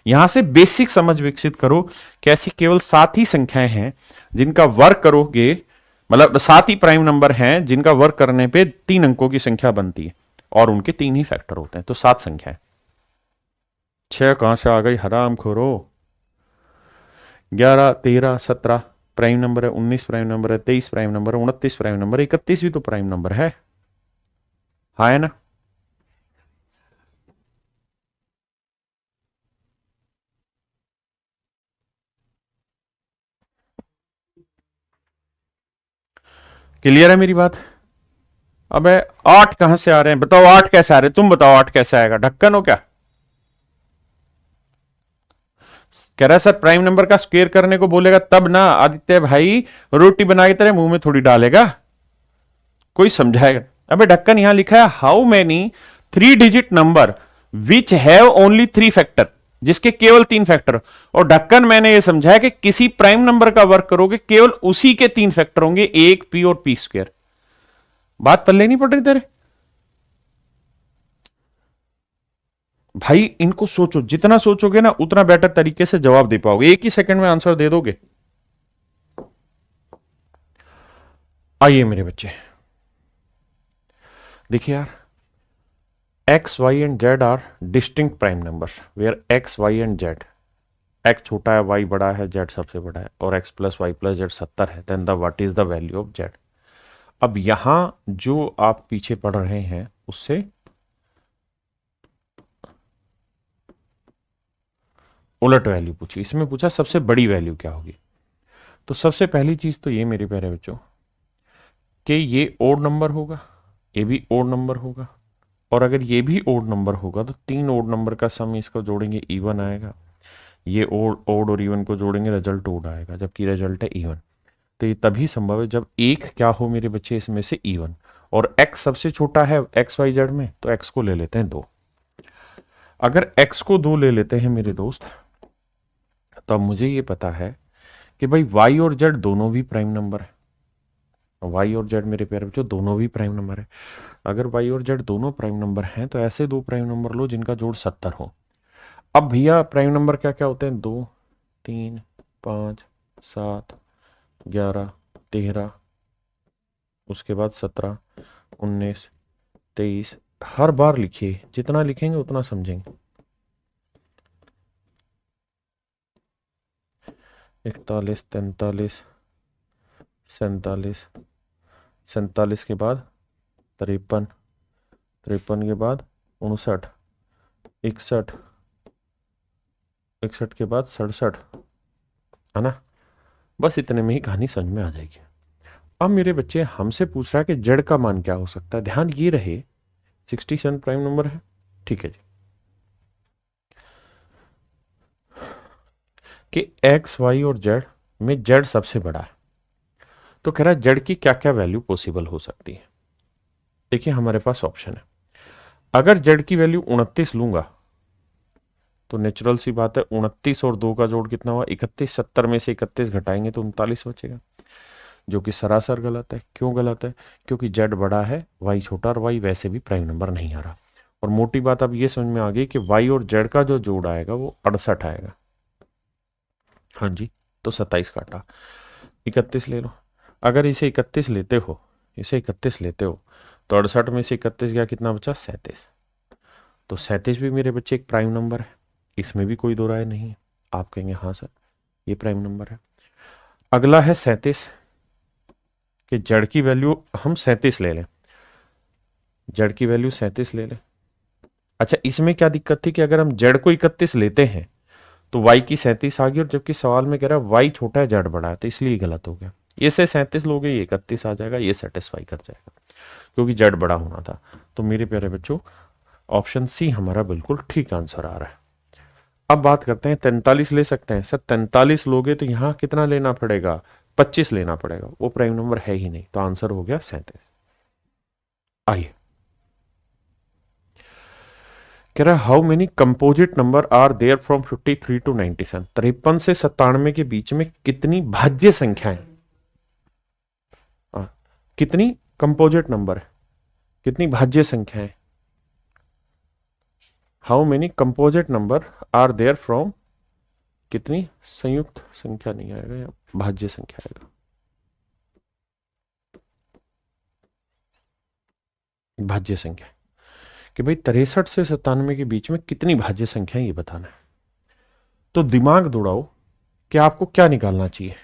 यहां से बेसिक समझ विकसित करो कि ऐसी केवल 7 ही संख्याएं हैं जिनका वर्ग करोगे, मतलब 7 ही प्राइम नंबर हैं जिनका वर्ग करने पे 3 अंकों की संख्या बनती है, और उनके 3 ही फैक्टर होते हैं। तो 7 संख्याएं। 6 कहां से आ गई, हराम खोरो। 11, 13, 17 प्राइम नंबर है, 19 प्राइम नंबर है, 23 प्राइम नंबर है, 29 प्राइम नंबर है, 31 भी तो प्राइम नंबर है, हाँ है ना? क्लियर है मेरी बात? अबे 8 कहां से आ रहे हैं बताओ, 8 कैसे आ रहे हैं, तुम बताओ 8 कैसे आएगा, ढक्कन हो क्या? कह रहा है सर प्राइम नंबर का स्क्वायर करने को बोलेगा तब ना आदित्य भाई, रोटी बना के तेरे मुंह में थोड़ी डालेगा, कोई समझाएगा। अबे ढक्कन यहां लिखा है how many 3 digit number which have only 3 factor, जिसके केवल 3 फैक्टर। और ढक्कन मैंने ये समझाया कि किसी प्राइम नंबर का वर्क करोगे केवल उसी के 3 फैक्टर होंगे, एक पी और पी स्क्वायर। बात पल्ले नहीं पड़ रही तेरे भाई? इनको सोचो, जितना सोचोगे ना उतना बेटर तरीके से जवाब दे पाओगे, एक ही सेकंड में आंसर दे दोगे। आइए मेरे बच्चे, देखिए यार, X Y and Z are distinct prime numbers where X Y and Z, X छोटा है, वाई बड़ा है, जेड सबसे बड़ा है, और X plus Y plus Z 70 है, then the what is the value of Z. अब यहां जो आप पीछे पढ़ रहे हैं उससे उलट वैल्यू पूछी, इसमें पूछा सबसे बड़ी वैल्यू क्या होगी। तो सबसे पहली चीज तो ये मेरे प्यारे बच्चों कि ये ओड नंबर होगा, ये भी ओड नंबर होगा, और अगर ये भी ओड नंबर होगा तो तीन ओड नंबर का सम इसको जोड़ेंगे इवन आएगा, ये ओड और इवन को जोड़ेंगे रिजल्ट ओड आएगा, जबकि रिजल्ट है इवन। तो ये तभी संभव है जब एक क्या हो मेरे बच्चे इसमें से इवन, और x सबसे छोटा है एक्स वाई जेड में, तो x को ले लेते हैं 2। अगर x को 2 ले लेते हैं मेरे दोस्त, तो अब मुझे ये पता है कि भाई y और z दोनों भी प्राइम नंबर है। y और z मेरे प्यारे बच्चों दोनों भी प्राइम नंबर है। अगर y और z दोनों प्राइम नंबर हैं तो ऐसे दो प्राइम नंबर लो जिनका जोड़ 70 हो। अब भैया प्राइम नंबर क्या क्या होते हैं, 2 3 5 7 11 13, उसके बाद 17 19 23, हर बार लिखिए, जितना लिखेंगे उतना समझेंगे। 41 43 47 47 के बाद 53 53 के बाद 59 61 61 के बाद 67, है ना। बस इतने में ही कहानी समझ में आ जाएगी। अब मेरे बच्चे हमसे पूछ रहा है कि जेड का मान क्या हो सकता है। ध्यान ये रहे 67 प्राइम नंबर है, ठीक है जी, कि एक्स वाई और जेड में जेड सबसे बड़ा है। तो कह रहा है जेड की क्या क्या वैल्यू पॉसिबल हो सकती है। देखिए हमारे पास ऑप्शन है, अगर जेड की वैल्यू 29 लूंगा तो नेचुरल सी बात है 29 और 2 का जोड़ कितना हुआ 31, 70 में से 31 घटाएंगे तो 39 बचेगा, जो कि सरासर गलत है। क्यों गलत है? क्योंकि जेड बड़ा है, वाई छोटा, और वाई वैसे भी प्राइम नंबर नहीं आ रहा। और मोटी बात अब ये समझ में आ गई कि वाई और जेड का जो जोड़ आएगा वो 68 आएगा। हाँ जी, तो 27 काटा, 31 ले लो। अगर इसे 31 लेते हो, इसे 31 लेते हो तो 68 में से 31 गया, कितना बचा 37। तो 37 भी मेरे बच्चे एक प्राइम नंबर है, इसमें भी कोई दो राय नहीं है। आप कहेंगे हाँ सर ये प्राइम नंबर है। अगला है 37, कि जड़ की वैल्यू हम 37 ले लें, जड़ की वैल्यू 37 ले लें। अच्छा इसमें क्या दिक्कत थी कि अगर हम जड़ को 31 लेते हैं तो y की 37 आ गई, और जबकि सवाल में कह रहा है y छोटा है जड़ बड़ा है, तो इसलिए गलत हो गया। ये से 37 लोगे ये 31 आ जाएगा, ये सेटिस्फाई कर जाएगा क्योंकि जड़ बड़ा होना था। तो मेरे प्यारे बच्चों ऑप्शन सी हमारा बिल्कुल ठीक आंसर आ रहा है। अब बात करते हैं 43 ले सकते हैं सर, 43 लोगे तो यहां कितना लेना पड़ेगा, 25 लेना पड़ेगा, वो प्राइम नंबर है ही नहीं, तो आंसर हो गया 37। आइए कह रहा है how many composite number are there from 53 to 97, 53 से 97 के बीच में कितनी भाज्य संख्याएं, कितनी कंपोजिट नंबर है, कितनी भाज्य संख्याएं, how many composite number are there from, कितनी संयुक्त संख्या नहीं आएगा या भाज्य संख्या आएगा, भाज्य संख्या, कि भाई 63 से 97 के बीच में कितनी भाज्य संख्या ये बताना है। तो दिमाग दौड़ाओ कि आपको क्या निकालना चाहिए।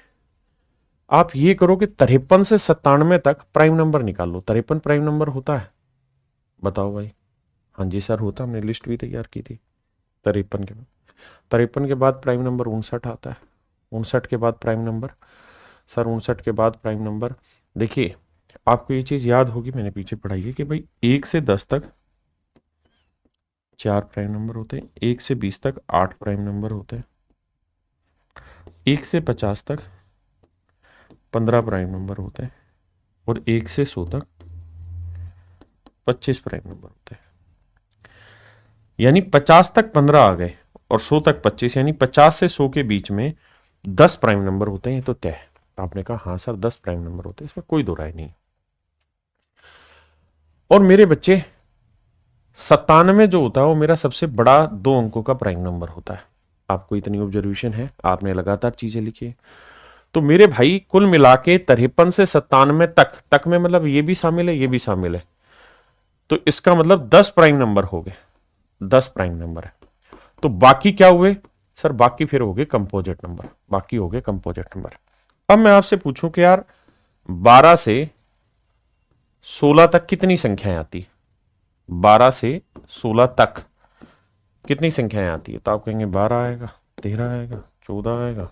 आप ये करो कि 53 से 97 तक प्राइम नंबर निकाल लो। 53 प्राइम नंबर होता है, बताओ भाई। हाँ जी सर होता, हमने लिस्ट भी तैयार की थी। 53 के बाद प्राइम नंबर 59 आता है, 59 के बाद प्राइम नंबर, सर 59 के बाद प्राइम नंबर। देखिए आपको ये चीज याद होगी, मैंने पीछे पढ़ाई है कि भाई 1 से 10 तक 4 प्राइम नंबर होते हैं, 1 से 20 तक 8 प्राइम नंबर होते हैं, 1 से 50 तक 15 प्राइम नंबर होते हैं, और 1 से 100 तक 25 प्राइम नंबर होते हैं। यानी 50 तक 15 आ गए और 100 तक 25, यानी 50 से 100 के बीच में 10 प्राइम नंबर होते हैं। ये तो तय है। आपने कहा हाँ सर 10 प्राइम नंबर होते हैं, इसमें कोई दो राय नहीं। और मेरे बच्चे 97 जो होता है वो मेरा सबसे बड़ा 2 अंकों का प्राइम नंबर होता है। आपको इतनी ऑब्जर्वेशन है, आपने लगातार चीजें लिखी है। तो मेरे भाई कुल मिला के 53 से 97 तक में मतलब ये भी शामिल है, ये भी शामिल है, तो इसका मतलब 10 प्राइम नंबर हो गए, 10 प्राइम नंबर है। तो बाकी क्या हुए सर, बाकी फिर हो गए कंपोजिट नंबर, बाकी हो गए कंपोजिट नंबर। अब मैं आपसे पूछूं कि यार 12 से 16 तक कितनी संख्याएं आती, 12 से 16 तक कितनी संख्याएं आती है, तो आप कहेंगे 12 आएगा, 13 आएगा, 14 आएगा,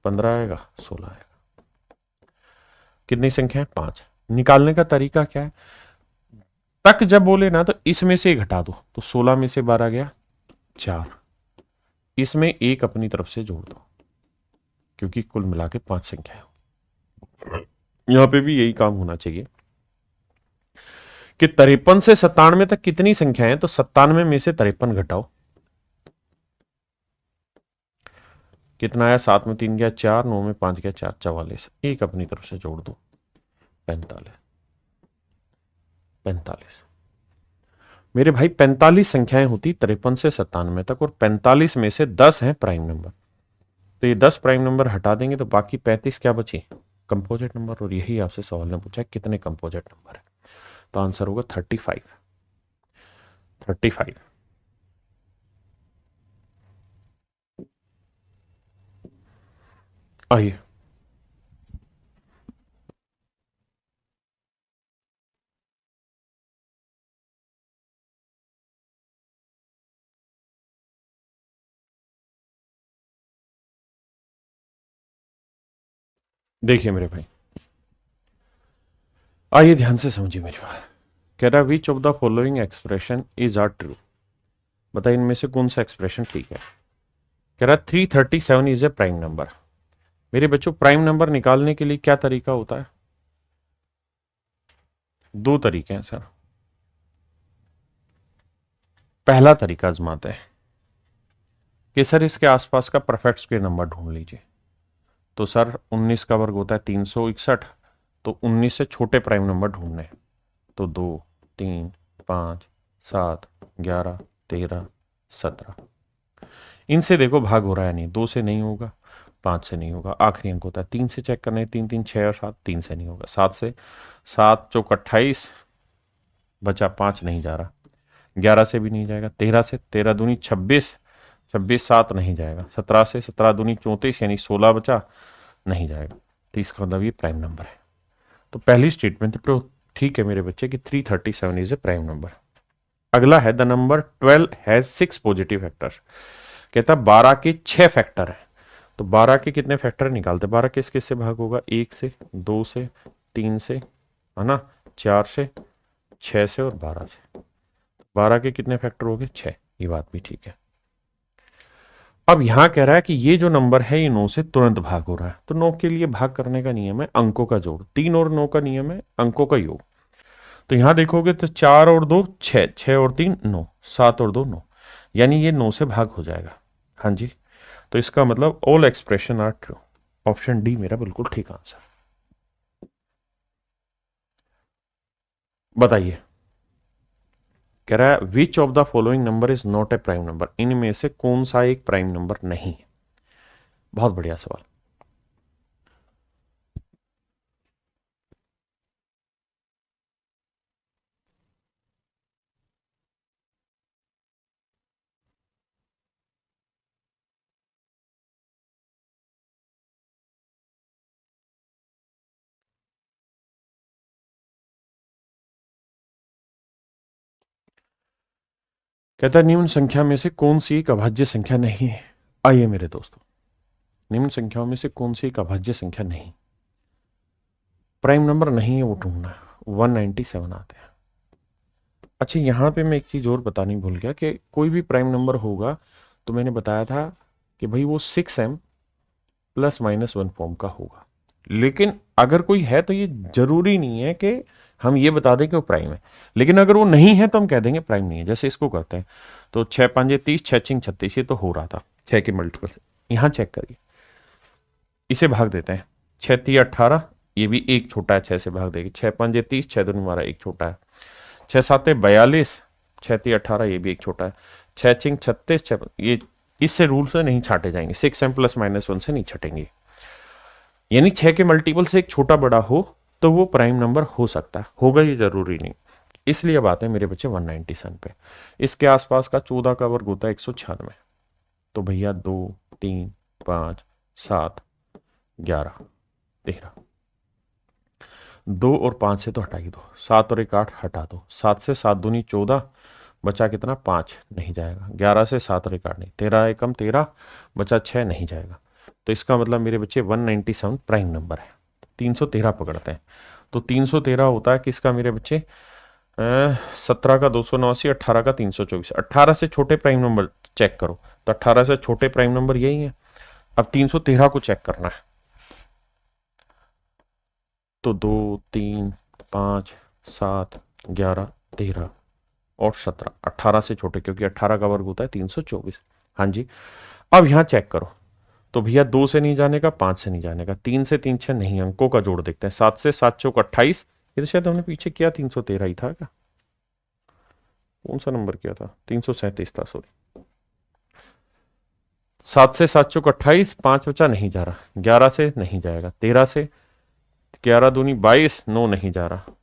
15 आएगा, 16 आएगा। कितनी संख्या है? 5। निकालने का तरीका क्या है? तक जब बोले ना तो इसमें से घटा दो, तो 16 में से 12 गया 4, इसमें एक अपनी तरफ से जोड़ दो, क्योंकि कुल मिला के 5 संख्या है। यहां पे भी यही काम होना चाहिए कि 53 से 97 तक कितनी संख्याएं, तो 97 में से 53 घटाओ, कितना आया? 7 में 3 गया 4, 9 में 5 गया 4, 44, एक अपनी तरफ से जोड़ दो, 45। 45 मेरे भाई 45 संख्याएं होती 53 से 97 तक, और 45 में से 10 हैं प्राइम नंबर। तो ये 10 प्राइम नंबर हटा देंगे तो बाकी 35 क्या बची? Composite number. और यही आपसे सवाल ने पूछा कितने कंपोजिट नंबर है, तो आंसर होगा 35। 35। आइए देखिए मेरे भाई, आइए ध्यान से समझिए मेरी बात। कह रहा which of the following expression is are true, बताइए इनमें से कौन सा एक्सप्रेशन ठीक है। कह रहा 337 इज ए प्राइम नंबर। मेरे बच्चों प्राइम नंबर निकालने के लिए क्या तरीका होता है? दो तरीके हैं सर। पहला तरीका आजमाते हैं कि सर इसके आसपास का परफेक्ट स्क्वायर नंबर ढूंढ लीजिए। तो सर 19 का वर्ग होता है 361, तो 19 से छोटे प्राइम नंबर ढूंढने, तो 2, 3, 5, 7, 11, 13, 17। इनसे देखो भाग हो रहा है नहीं, 2 से नहीं होगा, 5 से नहीं होगा, आखिरी अंक होता है 3 से चेक करने, 3 3 6 और 7, 3 से नहीं होगा, 7 से, 7 चौक 28, बचा 5 नहीं जा रहा, 11 से भी नहीं जाएगा, 13 से, 13 दूनी 26, 26 7 नहीं जाएगा, 17 से, 17 दूनी 34 यानी 16 बचा, नहीं जाएगा। तो इसका मतलब ये प्राइम नंबर है। तो पहली स्टेटमेंट तो ठीक है मेरे बच्चे कि 337 इज ए प्राइम नंबर। अगला है the number 12 has 6 positive factors. कहता 12 के 6 फैक्टर है, तो 12 के कितने फैक्टर निकालते? 12 किस किस से भाग होगा? 1 से, 2 से, 3 से, है ना, 4 से, 6 से और 12 से। 12 के कितने फैक्टर हो गए? 6। ये बात भी ठीक है। अब यहां कह रहा है कि ये जो नंबर है ये 9 से तुरंत भाग हो रहा है, तो 9 के लिए भाग करने का नियम है अंकों का जोड़, 3 और 9 का नियम है अंकों का योग। तो यहां देखोगे तो 4 और 2 6, 6 और 3 9, 7 और 2 9, यानी ये 9 से भाग हो जाएगा। हाँ जी, तो इसका मतलब all expression are true. Option D मेरा बिल्कुल ठीक आंसर। बताइए, कह रहा है which of the following number is not a prime number, इनमें से कौन सा एक प्राइम नंबर नहीं है? बहुत बढ़िया सवाल। कहता है निम्न संख्या में से कौन सी एक अभाज्य संख्या नहीं है? आइए मेरे दोस्तों, निम्न संख्याओं में से कौन सी एक अभाज्य संख्या नहीं, प्राइम नंबर नहीं है, वो ढूंढना है। 197 आते हैं। अच्छा यहां पे मैं एक चीज और बतानी भूल गया कि कोई भी प्राइम नंबर होगा तो मैंने बताया था कि भाई वो 6m ±1 फॉर्म का होगा, लेकिन अगर कोई है तो ये जरूरी नहीं है कि हम ये बता दें कि वो प्राइम है, लेकिन अगर वो नहीं है तो हम कह देंगे प्राइम नहीं है। जैसे इसको करते हैं तो 6 5 30, 6 6 36, ये तो हो रहा था 6 के मल्टीपल। यहां चेक करिए, इसे भाग देते हैं, 6 3 18, ये भी एक छोटा है, 6 से भाग देगी, 6 5 30, 6 दूनी 12, एक छोटा है, 6 7 42, 6 3 18, ये भी एक छोटा है, 6 6 36, 6 ये इससे रूल से नहीं छाटे जाएंगे, 6m ±1 से नहीं छटेंगे, यानी 6 के मल्टीपल से एक छोटा बड़ा हो तो वो प्राइम नंबर हो सकता है, होगा ये जरूरी नहीं। इसलिए अब आते हैं मेरे बच्चे 197 पे। इसके आसपास का 14 का वर्ग होता है 196, तो भैया 2 3 5 7 11 13, 2 और 5 से तो हटा ही दो, 7 और 1 8 हटा दो, 7 से 7 दूनी 14, बचा कितना 5 नहीं जाएगा, 11 से 7 रिकॉर्ड नहीं, 13 एकम 13 बचा 6 नहीं जाएगा। तो इसका मतलब मेरे बच्चे 197 प्राइम नंबर है। 313 पकड़ते हैं तो 313 होता है किसका मेरे बच्चे, 17 का 289, 18 का 324। 18 से छोटे प्राइम नंबर चेक करो, तो 18 से छोटे प्राइम नंबर यही है। अब 313 को चेक करना है, तो 2 3 5 7 11 13 और 17, 18 से छोटे, क्योंकि 18 का वर्ग होता है 324। हाँ जी, अब यहां चेक करो, तो भैया 2 से नहीं जाने का, 5 से नहीं जाने का, 3 से 3 6 नहीं, अंकों का जोड़ देखते हैं। 7 से 7 चौक 28, ये तो शायद हमने पीछे किया 313 ही था क्या, कौन सा नंबर किया था, 337 था सॉरी। 7 से 7 चौक 28, 5 बचा नहीं जा रहा, 11 से नहीं जाएगा, 13 से, 11 दूनी 22, 9 नहीं जा रहा,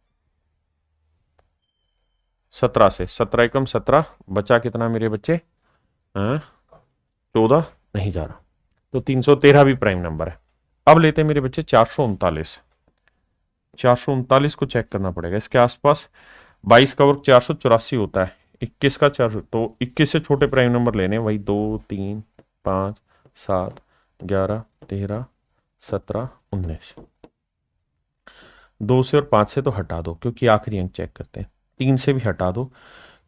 17 से, 17 एकम 17 बचा कितना मेरे बच्चे, 14 नहीं जा रहा। तो 313 भी प्राइम नंबर है। अब लेते हैं मेरे बच्चे 439। 439 को चेक करना पड़ेगा, इसके आसपास 22 का वर्ग 484 होता है, 21 का 4, तो 21 से छोटे प्राइम नंबर लेने, वही 2 3 5 7 11 13 17 19। 2 से और 5 से तो हटा दो क्योंकि आखिरी अंक चेक करते हैं, 3 से भी हटा दो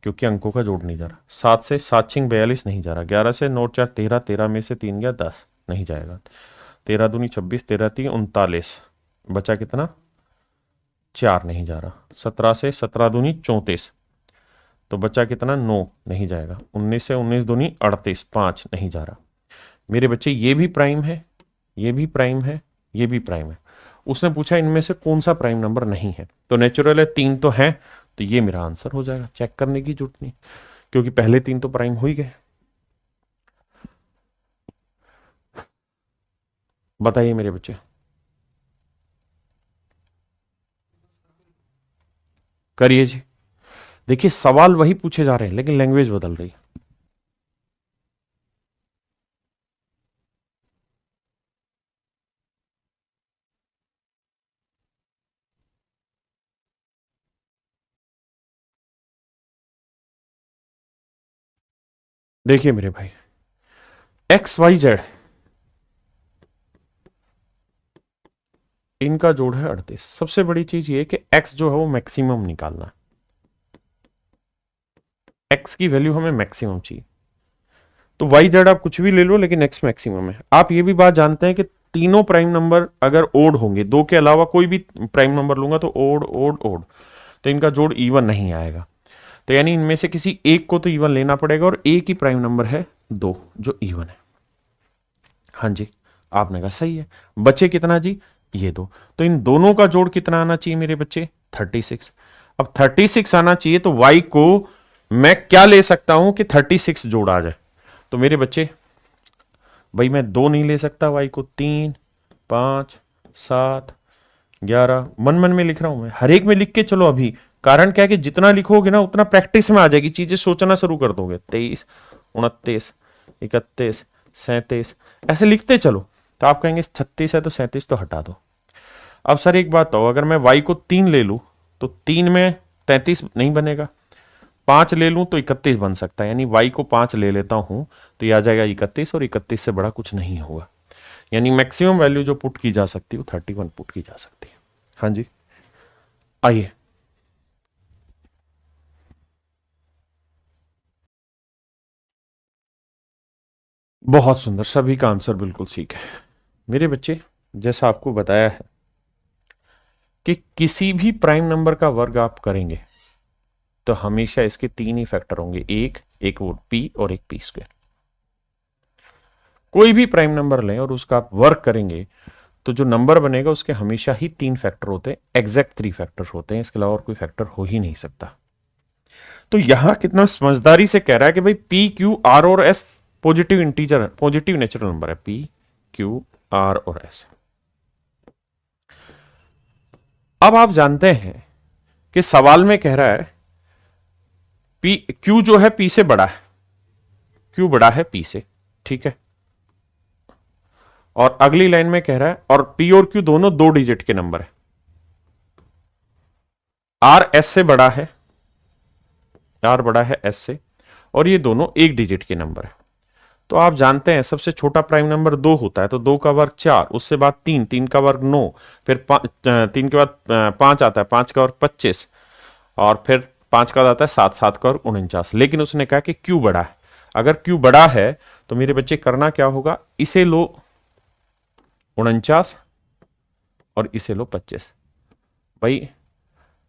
क्योंकि अंकों का जोड़ नहीं जा रहा, 7 से 7 छिंग 42 नहीं जा रहा, 11 से 9 4 13, 13 में से 3 गया 10 नहीं जाएगा, 13 दूनी 26, 13 3 39, बचा कितना 4 नहीं जा रहा, 17 से 17 दूनी 34, तो बचा कितना 9 नहीं जाएगा, 19 से 19 दूनी 38, 5 नहीं जा रहा। मेरे बच्चे ये भी प्राइम है, ये भी प्राइम है, ये भी प्राइम है। उसने पूछा इनमें से कौन सा प्राइम नंबर नहीं है, तो नेचुरल है 3 तो है, तो ये मेरा आंसर हो जाएगा, चेक करने की जरूरत नहीं क्योंकि पहले 3 तो प्राइम हो ही गए। बताइए मेरे बच्चे, करिए जी। देखिए सवाल वही पूछे जा रहे हैं लेकिन लैंग्वेज बदल रही है। देखिए मेरे भाई, एक्स वाई जेड इनका जोड़ है 38। सबसे बड़ी चीज ये कि एक्स जो है वो मैक्सिमम निकालना है, एक्स की वैल्यू हमें मैक्सिमम चाहिए। तो वाई जेड आप कुछ भी ले लो लेकिन एक्स मैक्सिमम है। आप ये भी बात जानते हैं कि तीनों प्राइम नंबर अगर ओड होंगे, दो के अलावा कोई भी प्राइम नंबर लूंगा तो ओड ओड ओड, तो इनका जोड़ इवन नहीं आएगा। तो यानी इनमें से किसी एक को तो इवन लेना पड़ेगा और एक ही प्राइम नंबर है 2 जो इवन है। हाँ जी, आपने कहा सही है। बचे कितना जी, ये 2, तो इन दोनों का जोड़ कितना आना चाहिए मेरे बच्चे 36। अब 36 आना चाहिए तो y को मैं क्या ले सकता हूं कि 36 जोड़ आ जाए। तो मेरे बच्चे भाई मैं 2 नहीं ले सकता, y को 3 5 7 11 मन मन में लिख रहा हूं मैं, हर एक में लिख के चलो। अभी कारण क्या है कि जितना लिखोगे ना उतना प्रैक्टिस में आ जाएगी, चीजें सोचना शुरू कर दोगे। 23 29 31 37 ऐसे लिखते चलो, तो आप कहेंगे 36 है तो 37 तो हटा दो। अब सर एक बात हो, अगर मैं y को 3 ले लूं तो 3 में 33 नहीं बनेगा, 5 ले लूं तो 31 बन सकता है, यानी y को 5 ले लेता हूं तो यह आ जाएगा 31 और 31 से बड़ा कुछ नहीं होगा। यानी मैक्सिमम वैल्यू जो पुट की जा सकती है वो 31 पुट की जा सकती है। हाँ जी, आइए बहुत सुंदर, सभी का आंसर बिल्कुल ठीक है मेरे बच्चे। जैसा आपको बताया है कि किसी भी प्राइम नंबर का वर्ग आप करेंगे तो हमेशा इसके 3 ही फैक्टर होंगे, एक वो p और एक p स्क्वायर। कोई भी प्राइम नंबर लें और उसका आप वर्क करेंगे तो जो नंबर बनेगा उसके हमेशा ही 3 फैक्टर होते हैं, एग्जैक्ट 3 फैक्टर होते हैं, इसके अलावा और कोई फैक्टर हो ही नहीं सकता। तो यहां कितना समझदारी से कह रहा है कि भाई p q r और s positive integer, positive natural number है, p q r और s। अब आप जानते हैं कि सवाल में कह रहा है p q जो है p से बड़ा है, q बड़ा है p से, ठीक है। और अगली लाइन में कह रहा है और p और q दोनों 2 डिजिट के नंबर है, r s से बड़ा है आर बड़ा है एस से, और ये दोनों एक डिजिट के नंबर है। तो आप जानते हैं सबसे छोटा प्राइम नंबर 2 होता है, तो 2 का वर्ग 4, उससे बाद 3, 3 का वर्ग 9, फिर 3 के बाद 5 आता है, 5 का वर्ग 25, और फिर 5 का आता है 7, 7 का वर्ग 49। लेकिन उसने कहा कि क्यू बड़ा है। अगर क्यू बड़ा है तो मेरे बच्चे करना क्या होगा, इसे लो 49 और इसे लो 25। भाई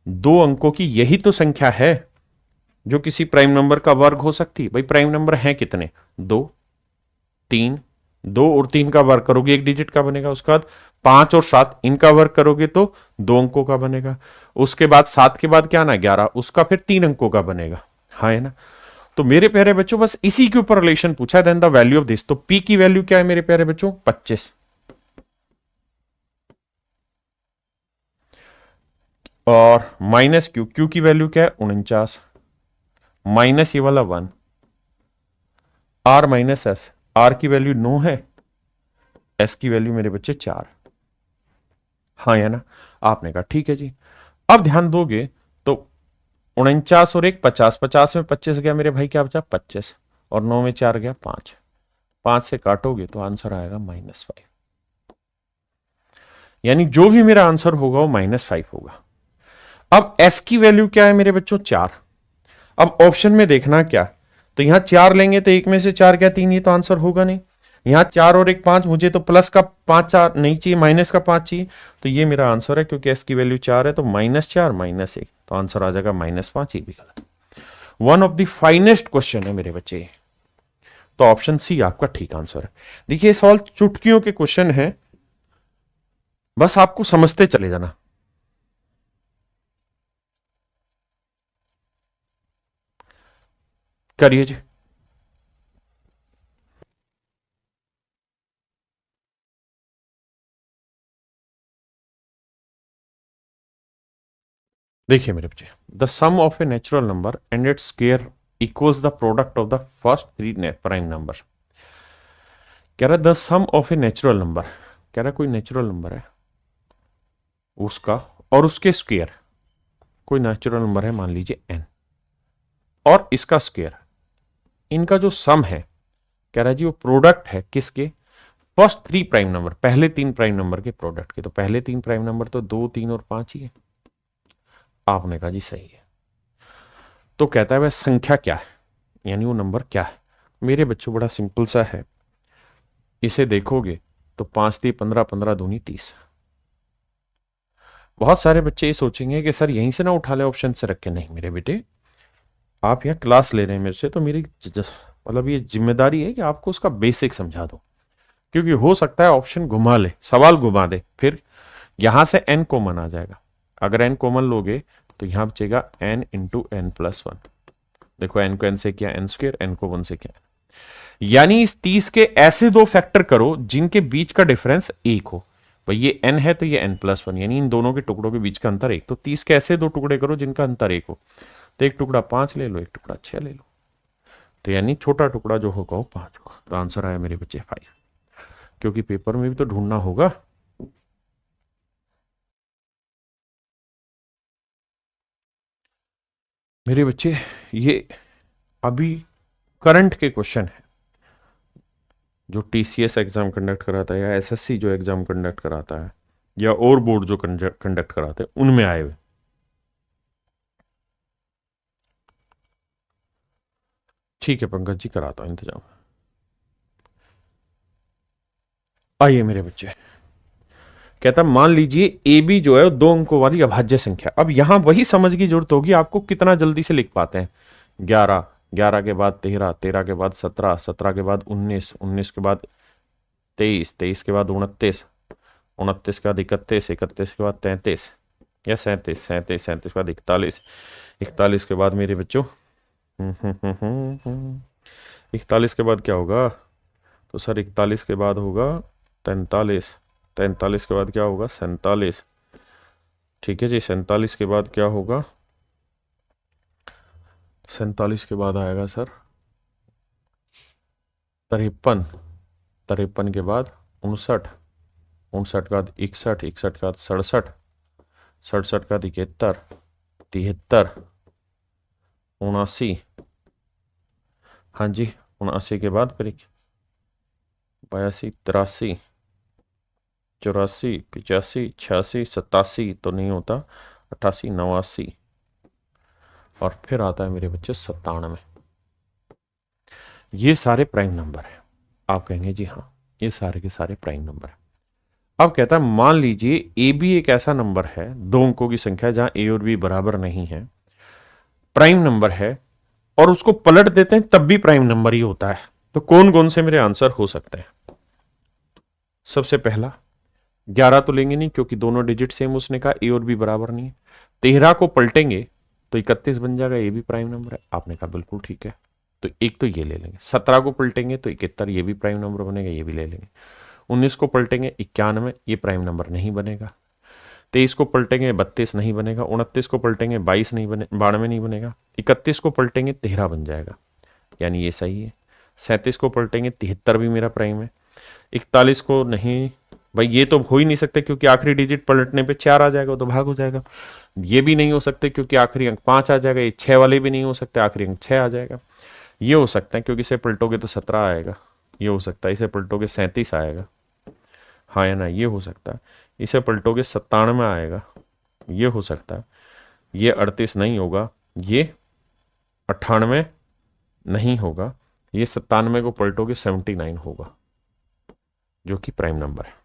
दो अंकों की यही तो संख्या है जो किसी प्राइम नंबर का वर्ग हो सकती है। भाई प्राइम नंबर हैं कितने, 2, 3, 2 और 3 का वर्ग करोगे एक डिजिट का बनेगा। उसके बाद 5 और 7 इनका वर्ग करोगे तो 2 अंकों का बनेगा। उसके बाद 7 के बाद क्या ना 11, उसका फिर 3 अंकों का बनेगा। हाँ है ना। तो मेरे प्यारे बच्चों बस इसी के ऊपर रिलेशन पूछा, then the value of this. तो पी की वैल्यू क्या है मेरे प्यारे बच्चों, 25, और माइनस क्यू, क्यू की वैल्यू क्या है 49, माइनस ये वाला 1, आर माइनस एस, आर की वैल्यू 9 है, एस की वैल्यू मेरे बच्चे 4। हाँ या ना। आपने कहा ठीक है जी। अब ध्यान दोगे तो 49 और एक 50, 50 में 25 गया मेरे भाई, क्या बचा 25, और 9 में 4 गया 5, 5 से काटोगे तो आंसर आएगा -5। यानी जो भी मेरा आंसर होगा वो -5 होगा। अब एस की वैल्यू क्या है मेरे बच्चों, 4। अब ऑप्शन में देखना क्या, तो यहां 4 लेंगे तो एक में से 4 गया 3, ये तो आंसर होगा नहीं। यहां 4 और एक 5, मुझे तो प्लस का 5 4 नहीं चाहिए, माइनस का 5 चाहिए। तो ये मेरा आंसर है, क्योंकि एस की वैल्यू 4 है तो -4 -1, तो आंसर आ जाएगा -5। ये भी गलत। One of the finest question है मेरे बच्चे, तो ऑप्शन सी आपका ठीक आंसर है। देखिए सवाल चुटकियों के क्वेश्चन है, बस आपको समझते चले जाना। करिए जी। देखिए मेरे बच्चे, the sum of a natural number and its square equals the product of the first 3 prime number. कह रहा the sum of a natural number, कह रहा कोई नेचुरल नंबर है उसका और उसके स्क्वायर, कोई नेचुरल नंबर है मान लीजिए n, और इसका स्क्वायर, इनका जो सम है, कह रहा जी वो प्रोडक्ट है किसके, फर्स्ट 3 प्राइम नंबर, पहले 3 प्राइम नंबर के प्रोडक्ट के। तो पहले 3 प्राइम नंबर तो 2, 3 और 5 ही है। आपने कहा जी सही है। तो कहता है वह संख्या क्या है, यानी वो नंबर क्या है। मेरे बच्चों बड़ा सिंपल सा है, इसे देखोगे तो 5 3 15, 15 दूनी 30। बहुत सारे बच्चे ये सोचेंगे कि सर यहीं से ना उठा ले ऑप्शन से रख के। नहीं मेरे बेटे, आप यहाँ क्लास ले रहे हैं मेरे से, तो मेरी मतलब ये जिम्मेदारी है कि आपको उसका बेसिक समझा दो, क्योंकि हो सकता है ऑप्शन घुमा ले, सवाल घुमा दे, फिर यहां से n कॉमन आ जाएगा। अगर n कॉमन लोगे तो यहां बचेगा n इंटू एन प्लस 1। देखो n को n से किया n स्क्वायर, n को 1 से किया, यानी इस 30 के ऐसे दो फैक्टर करो जिनके बीच का डिफरेंस 1 हो। भाई ये n है तो ये n प्लस 1, यानी इन दोनों के टुकड़ों के बीच का अंतर 1। तो 30 के ऐसे दो टुकड़े करो जिनका अंतर 1 हो। तो एक टुकड़ा 5 ले लो, एक टुकड़ा 6 ले लो, तो यानी छोटा टुकड़ा जो होगा वो 5 होगा। तो आंसर आया मेरे बच्चे 5, क्योंकि पेपर में भी तो ढूंढना होगा। मेरे बच्चे ये अभी करंट के क्वेश्चन है, जो टीसीएस एग्जाम कंडक्ट कराता है, या एसएससी जो एग्जाम कंडक्ट कराता है, या और बोर्ड जो कंडक्ट कराते हैं, उनमें आए हुए। ठीक है पंकज जी, कराता हूं इंतजाम। आइए मेरे बच्चे, कहता मान लीजिए ए बी जो है वो 2 अंकों वाली अभाज्य संख्या। अब यहां वही समझ की जरूरत होगी आपको, कितना जल्दी से लिख पाते हैं। 11, 11 के बाद 13, 13 के बाद 17, 17 के बाद 19, 19 के बाद 23, 23 के बाद 29, 29 के बाद 31, 31 के बाद 33, या 37, 37, 37 के बाद 41, 41 के बाद मेरे बच्चों 41 के बाद क्या होगा, तो सर 41 के बाद होगा 43, 43 के बाद क्या होगा 47। ठीक है जी, 47 के बाद क्या होगा, 47 के बाद आएगा सर 53, 53 के बाद 59, 59 के बाद 61, 61 के बाद 67, 67 का 71, 73, 79, हाँ जी 79 के बाद फिर 82, 83, 84, 85, 86, 87 तो नहीं होता, 88, 89 और फिर आता है मेरे बच्चे 97। ये सारे प्राइम नंबर है। आप कहेंगे जी हाँ ये सारे के सारे प्राइम नंबर है। अब कहता है मान लीजिए ए भी एक ऐसा नंबर है, दो अंकों की संख्या जहां ए और बी बराबर नहीं है, प्राइम नंबर है, और उसको पलट देते हैं तब भी प्राइम नंबर ही होता है। तो कौन कौन से मेरे आंसर हो सकते हैं? सबसे पहला 11 तो लेंगे नहीं क्योंकि दोनों डिजिट सेम, उसने कहा ए और बी बराबर नहीं है। 13 को पलटेंगे तो 31 बन जाएगा, ये भी प्राइम नंबर है। आपने कहा बिल्कुल ठीक है, तो एक तो ये ले लेंगे। 17 को पलटेंगे तो 71, ये भी प्राइम नंबर बनेगा, ये भी ले लेंगे। 19 को पलटेंगे 91, ये प्राइम नंबर नहीं बनेगा। 23 को पलटेंगे 32 नहीं बनेगा। 29 को पलटेंगे 22 नहीं बने, 92 नहीं बनेगा। 31 को पलटेंगे 13 बन जाएगा, यानी ये सही है। 37 को पलटेंगे 73 भी मेरा प्राइम है। 41 को नहीं भाई, ये तो हो ही नहीं सकते क्योंकि आखिरी डिजिट पलटने पे 4 आ जाएगा, तो भाग हो जाएगा। ये भी नहीं हो सकते क्योंकि आखिरी अंक 5 आ जाएगा। ये 6 वाले भी नहीं हो सकते, आखिरी अंक 6 आ जाएगा। ये हो सकता है क्योंकि इसे पलटोगे तो 17 आएगा। ये हो सकता है इसे पलटोगे 37 आएगा, हाँ या ना, ये हो सकता है। इसे पलटोगे 97 आएगा, ये हो सकता है। ये 38 नहीं होगा, ये 98 नहीं होगा, ये 97 को पलटोगे 79 होगा, जो कि प्राइम नंबर है।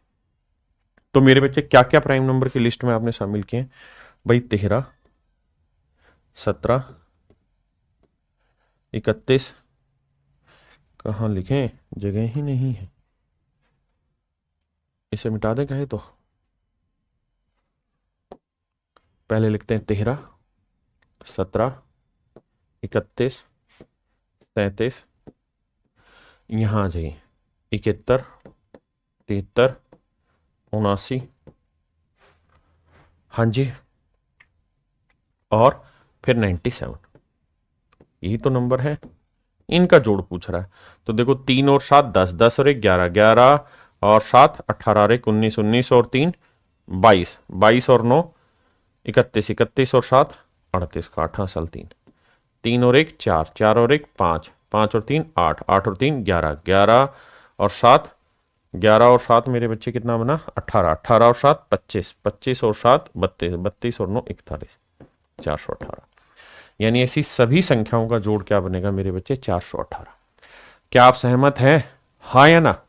तो मेरे बच्चे क्या क्या प्राइम नंबर की लिस्ट में आपने शामिल किए हैं भाई? 13, 17, 31, कहाँ लिखें, जगह ही नहीं है। इसे मिटा दें कहे तो पहले लिखते हैं 13, 17, 31, 37, यहां आ जाइए 71, 73, 79, हाँ जी, और फिर 97। यही तो नंबर है, इनका जोड़ पूछ रहा है। तो देखो 3 और 7 10, 10 और 1 11, 11 और 7 18 और 1 19, 19 और 3 22, 22 और 9 31, 31 और 7 38 का 8 साल 3, 3 और 1 4, 4 और 1 5, 5 और 3 8, 8 और 3 11, 11 और 7 11 और 7 मेरे बच्चे कितना बना? 18, 18 और 7 25, 25 और 7 32, 32 और 9 41, 418। यानी ऐसी सभी संख्याओं का जोड़ क्या बनेगा मेरे बच्चे? 418। क्या आप सहमत हैं, हाँ या ना?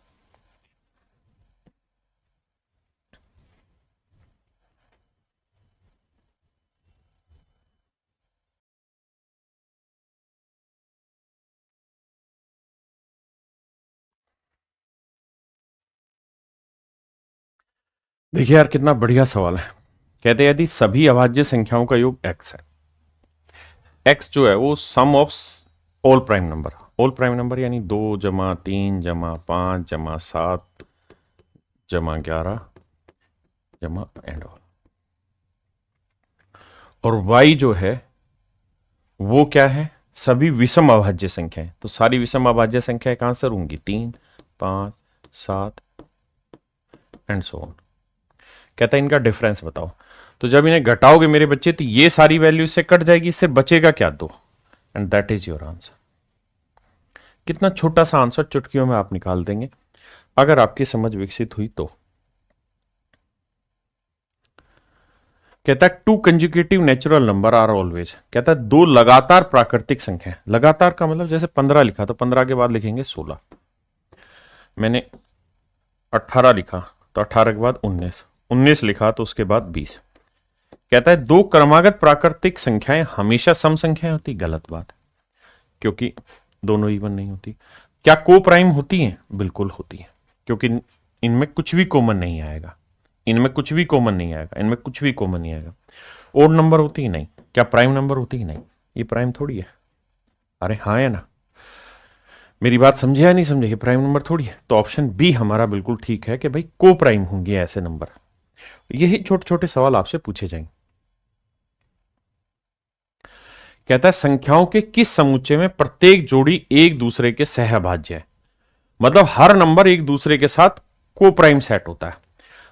देखिए यार कितना बढ़िया सवाल है। कहते हैं यदि सभी अभाज्य संख्याओं का योग x है, x जो है वो sum of all prime number, all prime number यानी 2 जमा 3 जमा 5 जमा 7 जमा 11 जमा एंड ऑल, और y जो है वो क्या है? सभी विषम अभाज्य संख्याएं। तो सारी विषम अभाज्य संख्याएं कहां से होंगी? 3 5 7 एंड सो ऑन। कहता है इनका डिफरेंस बताओ। तो जब इन्हें घटाओगे मेरे बच्चे तो ये सारी वैल्यू से कट जाएगी, इससे बचेगा क्या? 2, and that is your answer. कितना छोटा सा आंसर चुटकियों में आप निकाल देंगे अगर आपकी समझ विकसित हुई तो। कहता है 2 conjugative natural number are always. कहता है 2 लगातार प्राकृतिक संख्या। लगातार का मतलब जैसे 15 लिखा तो 15 के बाद लिखेंगे 16, मैंने 18 लिखा तो 18 के बाद 19, 19 लिखा तो उसके बाद 20। कहता है 2 क्रमागत प्राकृतिक संख्याएं हमेशा सम संख्याएं होती। गलत बात है क्योंकि दोनों इवन नहीं होती। क्या को प्राइम होती हैं? बिल्कुल होती है, क्योंकि इनमें कुछ भी कॉमन नहीं आएगा, इनमें कुछ भी कॉमन नहीं आएगा, इनमें कुछ भी कॉमन नहीं आएगा। ओड नंबर होती ही नहीं। क्या प्राइम नंबर होती ही नहीं? ये प्राइम थोड़ी है। अरे हाँ या ना? मेरी बात समझे या नहीं समझे? ये प्राइम नंबर थोड़ी है। तो ऑप्शन बी हमारा बिल्कुल ठीक है कि भाई को प्राइम होंगे ऐसे नंबर। यही छोटे छोटे सवाल आपसे पूछे जाएंगे। कहता है संख्याओं के किस समुच्चय में प्रत्येक जोड़ी एक दूसरे के सहभाज्य है? मतलब हर नंबर एक दूसरे के साथ को प्राइम सेट होता है।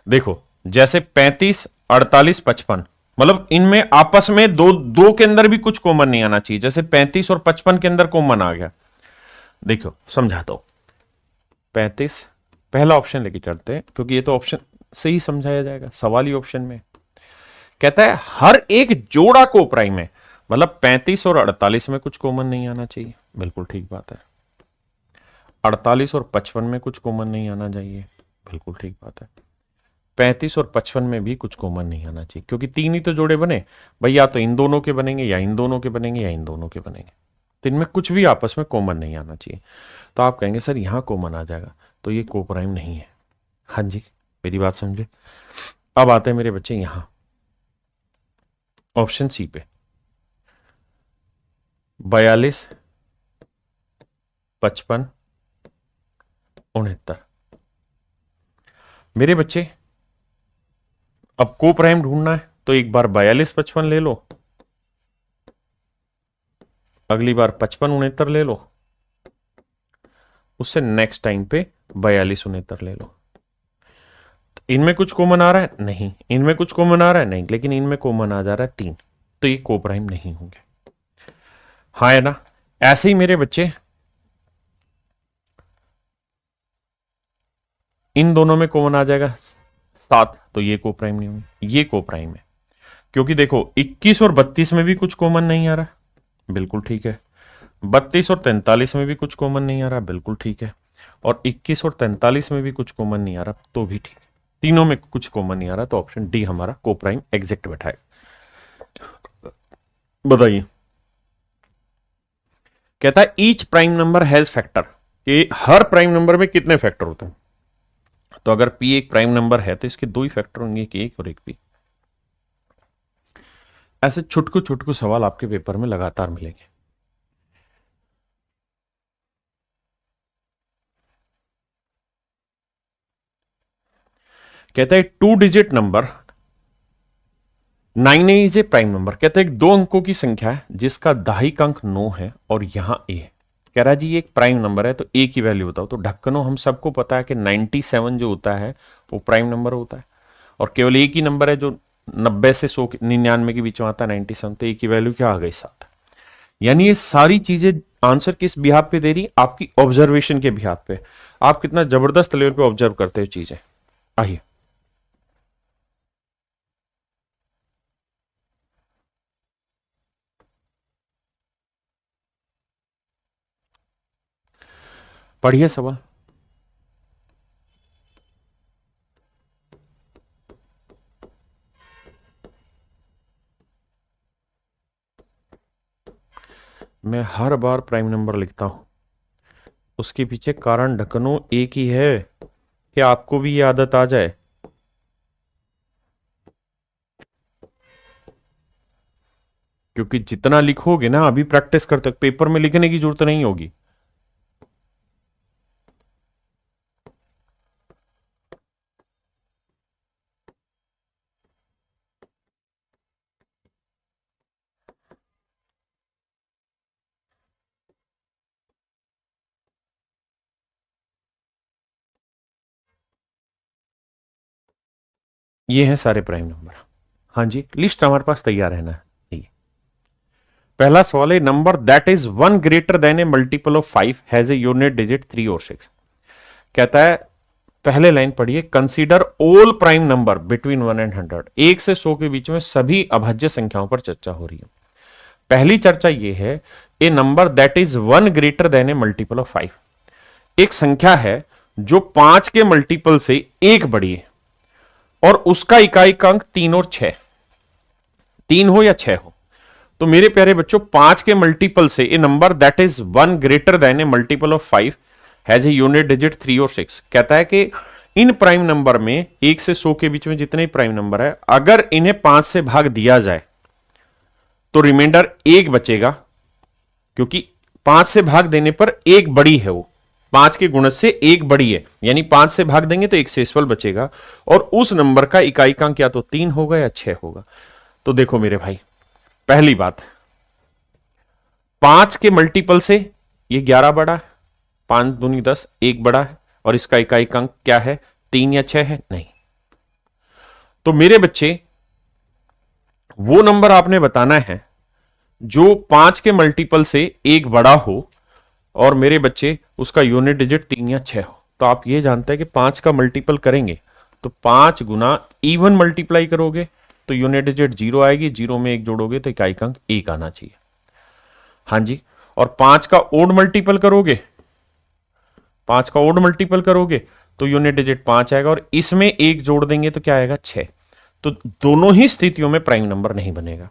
देखो जैसे 35 48 55 मतलब इनमें आपस में दो दो के अंदर भी कुछ कॉमन नहीं आना चाहिए। जैसे 35 और 55 के अंदर कॉमन आ गया, देखो समझाता हूं। 35 पहला ऑप्शन लेके चलते हैं, क्योंकि ये तो ऑप्शन से ही समझाया जाएगा, सवाल ही ऑप्शन में कहता है हर एक जोड़ा को प्राइम है। मतलब 35 और 48 में कुछ कॉमन नहीं आना चाहिए, बिल्कुल ठीक बात है। 48 और 55 में कुछ कॉमन नहीं आना चाहिए, बिल्कुल ठीक बात है। 35 और 55 में भी कुछ कॉमन नहीं आना चाहिए, क्योंकि तीन ही तो जोड़े बने भाई, या तो इन दोनों के बनेंगे, या इन दोनों के बनेंगे, या इन दोनों के बनेंगे। तो इनमें कुछ भी आपस में कॉमन नहीं आना चाहिए। तो आप कहेंगे सर यहां कॉमन आ जाएगा, तो ये कोप्राइम नहीं है। हाँ जी, मेरी बात समझे। अब आते हैं मेरे बच्चे यहां ऑप्शन सी पे, 42, 55, 69। मेरे बच्चे अब कोप्राइम ढूंढना है, तो एक बार 42, 55 ले लो, अगली बार 55, 69 ले लो, उससे नेक्स्ट टाइम पे 42, 69 ले लो। इनमें कुछ कॉमन आ रहा है नहीं, इनमें कुछ कॉमन आ रहा है नहीं, लेकिन इनमें कॉमन आ जा रहा है 3, तो ये कोप्राइम नहीं होंगे। हाँ है ना। ऐसे ही मेरे बच्चे इन दोनों में कॉमन आ जाएगा 7, तो ये कोप्राइम नहीं होंगे, ये कोप्राइम है। क्योंकि देखो 21 और 32 में भी कुछ कॉमन नहीं आ रहा, बिल्कुल ठीक है। 32 और 43 में भी कुछ कॉमन नहीं आ रहा, बिल्कुल ठीक है। और 21 और 43 में भी कुछ कॉमन नहीं आ रहा, तो भी ठीक है। तीनों में कुछ कॉमन नहीं आ रहा, तो ऑप्शन डी हमारा कोप्राइम एग्जैक्ट बैठाए। बताइए, कहता है each prime number has factor, ये हर प्राइम नंबर में कितने फैक्टर होते हैं। तो अगर पी एक प्राइम नंबर है तो इसके दो ही फैक्टर होंगे, एक और एक पी। ऐसे छुटकू छुटकू सवाल आपके पेपर में लगातार मिलेंगे। कहता है 2 digit number 9 is a prime number. कहता है दो अंकों की संख्या है जिसका दाहिक अंक 9 है और यहां ए है। कह रहा है जी ये एक प्राइम नंबर है, तो ए की वैल्यू बताओ। तो ढक्कनों हम सबको पता है कि 97 जो होता है वो प्राइम नंबर होता है, और केवल एक ही नंबर है जो 90 से 100 99 के बीच में आता है 97, तो ए की वैल्यू क्या आ गई 7। यानी ये सारी चीजें आंसर किस बिहाफ पे दे रही, आपकी ऑब्जर्वेशन के बिहाफ पे। आप कितना जबरदस्त लेवल पे ऑब्जर्व करते हो चीजें। आइए, पढ़िए सवाल। मैं हर बार प्राइम नंबर लिखता हूं, उसके पीछे कारण ढक्कनों एक ही है कि आपको भी ये आदत आ जाए। क्योंकि जितना लिखोगे ना, अभी प्रैक्टिस करते पेपर में लिखने की जरूरत नहीं होगी। ये हैं सारे प्राइम नंबर। हाँ जी, लिस्ट हमारे पास तैयार रहना है। पहला सवाल है, number that is 1 greater than a multiple of 5 has a unit digit 3 और 6। कहता है पहले लाइन पढ़िए, consider all prime number between 1 and 100। 1 से 100 के बीच में सभी अभाज्य संख्याओं पर चर्चा हो रही है। पहली चर्चा यह है, a number that is 1 greater than a multiple of 5। एक संख्या है जो 5 के मल्टीपल से एक बड़ी है और उसका इकाई अंक 3 और 6, 3 हो या 6 हो। तो मेरे प्यारे बच्चों, 5 के मल्टीपल से a number that is 1 greater than a multiple of 5 has a unit digit 3 और 6। कहता है कि इन प्राइम नंबर में 1 से 100 के बीच में जितने प्राइम नंबर है, अगर इन्हें 5 से भाग दिया जाए तो रिमाइंडर 1 बचेगा, क्योंकि 5 से भाग देने पर एक बड़ी है, वो 5 के गुणज से एक बड़ी है, यानी 5 से भाग देंगे तो एक शेषफल बचेगा, और उस नंबर का इकाई या तो 3 होगा या 6 होगा। तो देखो मेरे भाई, पहली बात, 5 के मल्टीपल से ये 11 बड़ा है, 5 दूनी 10, एक बड़ा है, और इसका इकाई अंक क्या है, 3 या 6 है, नहीं। तो मेरे बच्चे वो नंबर आपने बताना है जो 5 के मल्टीपल से एक बड़ा हो और मेरे बच्चे उसका यूनिट डिजिट 3 या 6 हो। तो आप ये जानते हैं कि 5 का मल्टीपल करेंगे तो 5 गुना इवन मल्टीप्लाई करोगे तो यूनिट डिजिट 0 आएगी, 0 में 1 जोड़ोगे तो इकाई अंक 1 आना चाहिए। हाँ जी, और 5 का ओड मल्टीपल करोगे, 5 का ओड मल्टीपल करोगे तो यूनिट डिजिट 5 आएगा और इसमें 1 जोड़ देंगे तो क्या आएगा 6। तो दोनों ही स्थितियों में प्राइम नंबर नहीं बनेगा,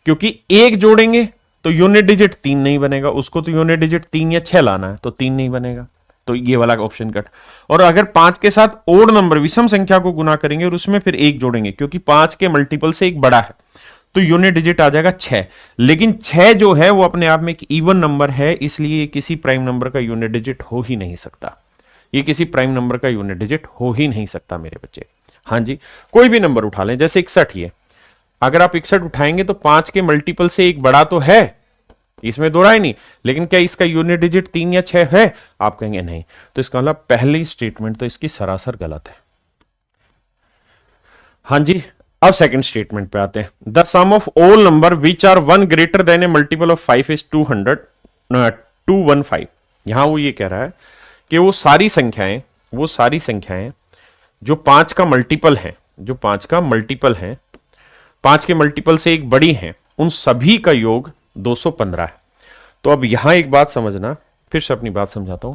क्योंकि 1 जोड़ेंगे तो यूनिट डिजिट 3 नहीं बनेगा, उसको तो यूनिट डिजिट 3 या 6 लाना है तो 3 नहीं बनेगा, तो ये वाला ऑप्शन कट। और अगर 5 के साथ ओड नंबर विषम संख्या को गुना करेंगे और उसमें फिर 1 जोड़ेंगे, क्योंकि 5 के मल्टीपल से एक बड़ा है तो यूनिट डिजिट आ जाएगा 6। लेकिन 6 जो है वो अपने आप में एक इवन नंबर है, इसलिए ये किसी प्राइम नंबर का यूनिट डिजिट हो ही नहीं सकता। ये किसी प्राइम नंबर का यूनिट डिजिट हो ही नहीं सकता मेरे बच्चे। हाँ जी, कोई भी नंबर उठा लें, जैसे 61 ये, अगर आप 61 उठाएंगे तो 5 के मल्टीपल से एक बड़ा तो है, इसमें दो राय नहीं, लेकिन क्या इसका यूनिट डिजिट 3 या 6 है? आप कहेंगे नहीं, तो इसका मतलब पहली स्टेटमेंट तो इसकी सरासर गलत है। हाँ जी, अब सेकंड स्टेटमेंट पे आते हैं। The sum of all number which are 1 greater than a multiple of 5 is 215। यहां वो ये कह रहा है कि वो सारी संख्याएं जो 5 का मल्टीपल है, जो 5 का मल्टीपल है, 5 के मल्टीपल से एक बड़ी हैं, उन सभी का योग 215 है। तो अब यहां एक बात समझना, फिर से अपनी बात समझाता हूं।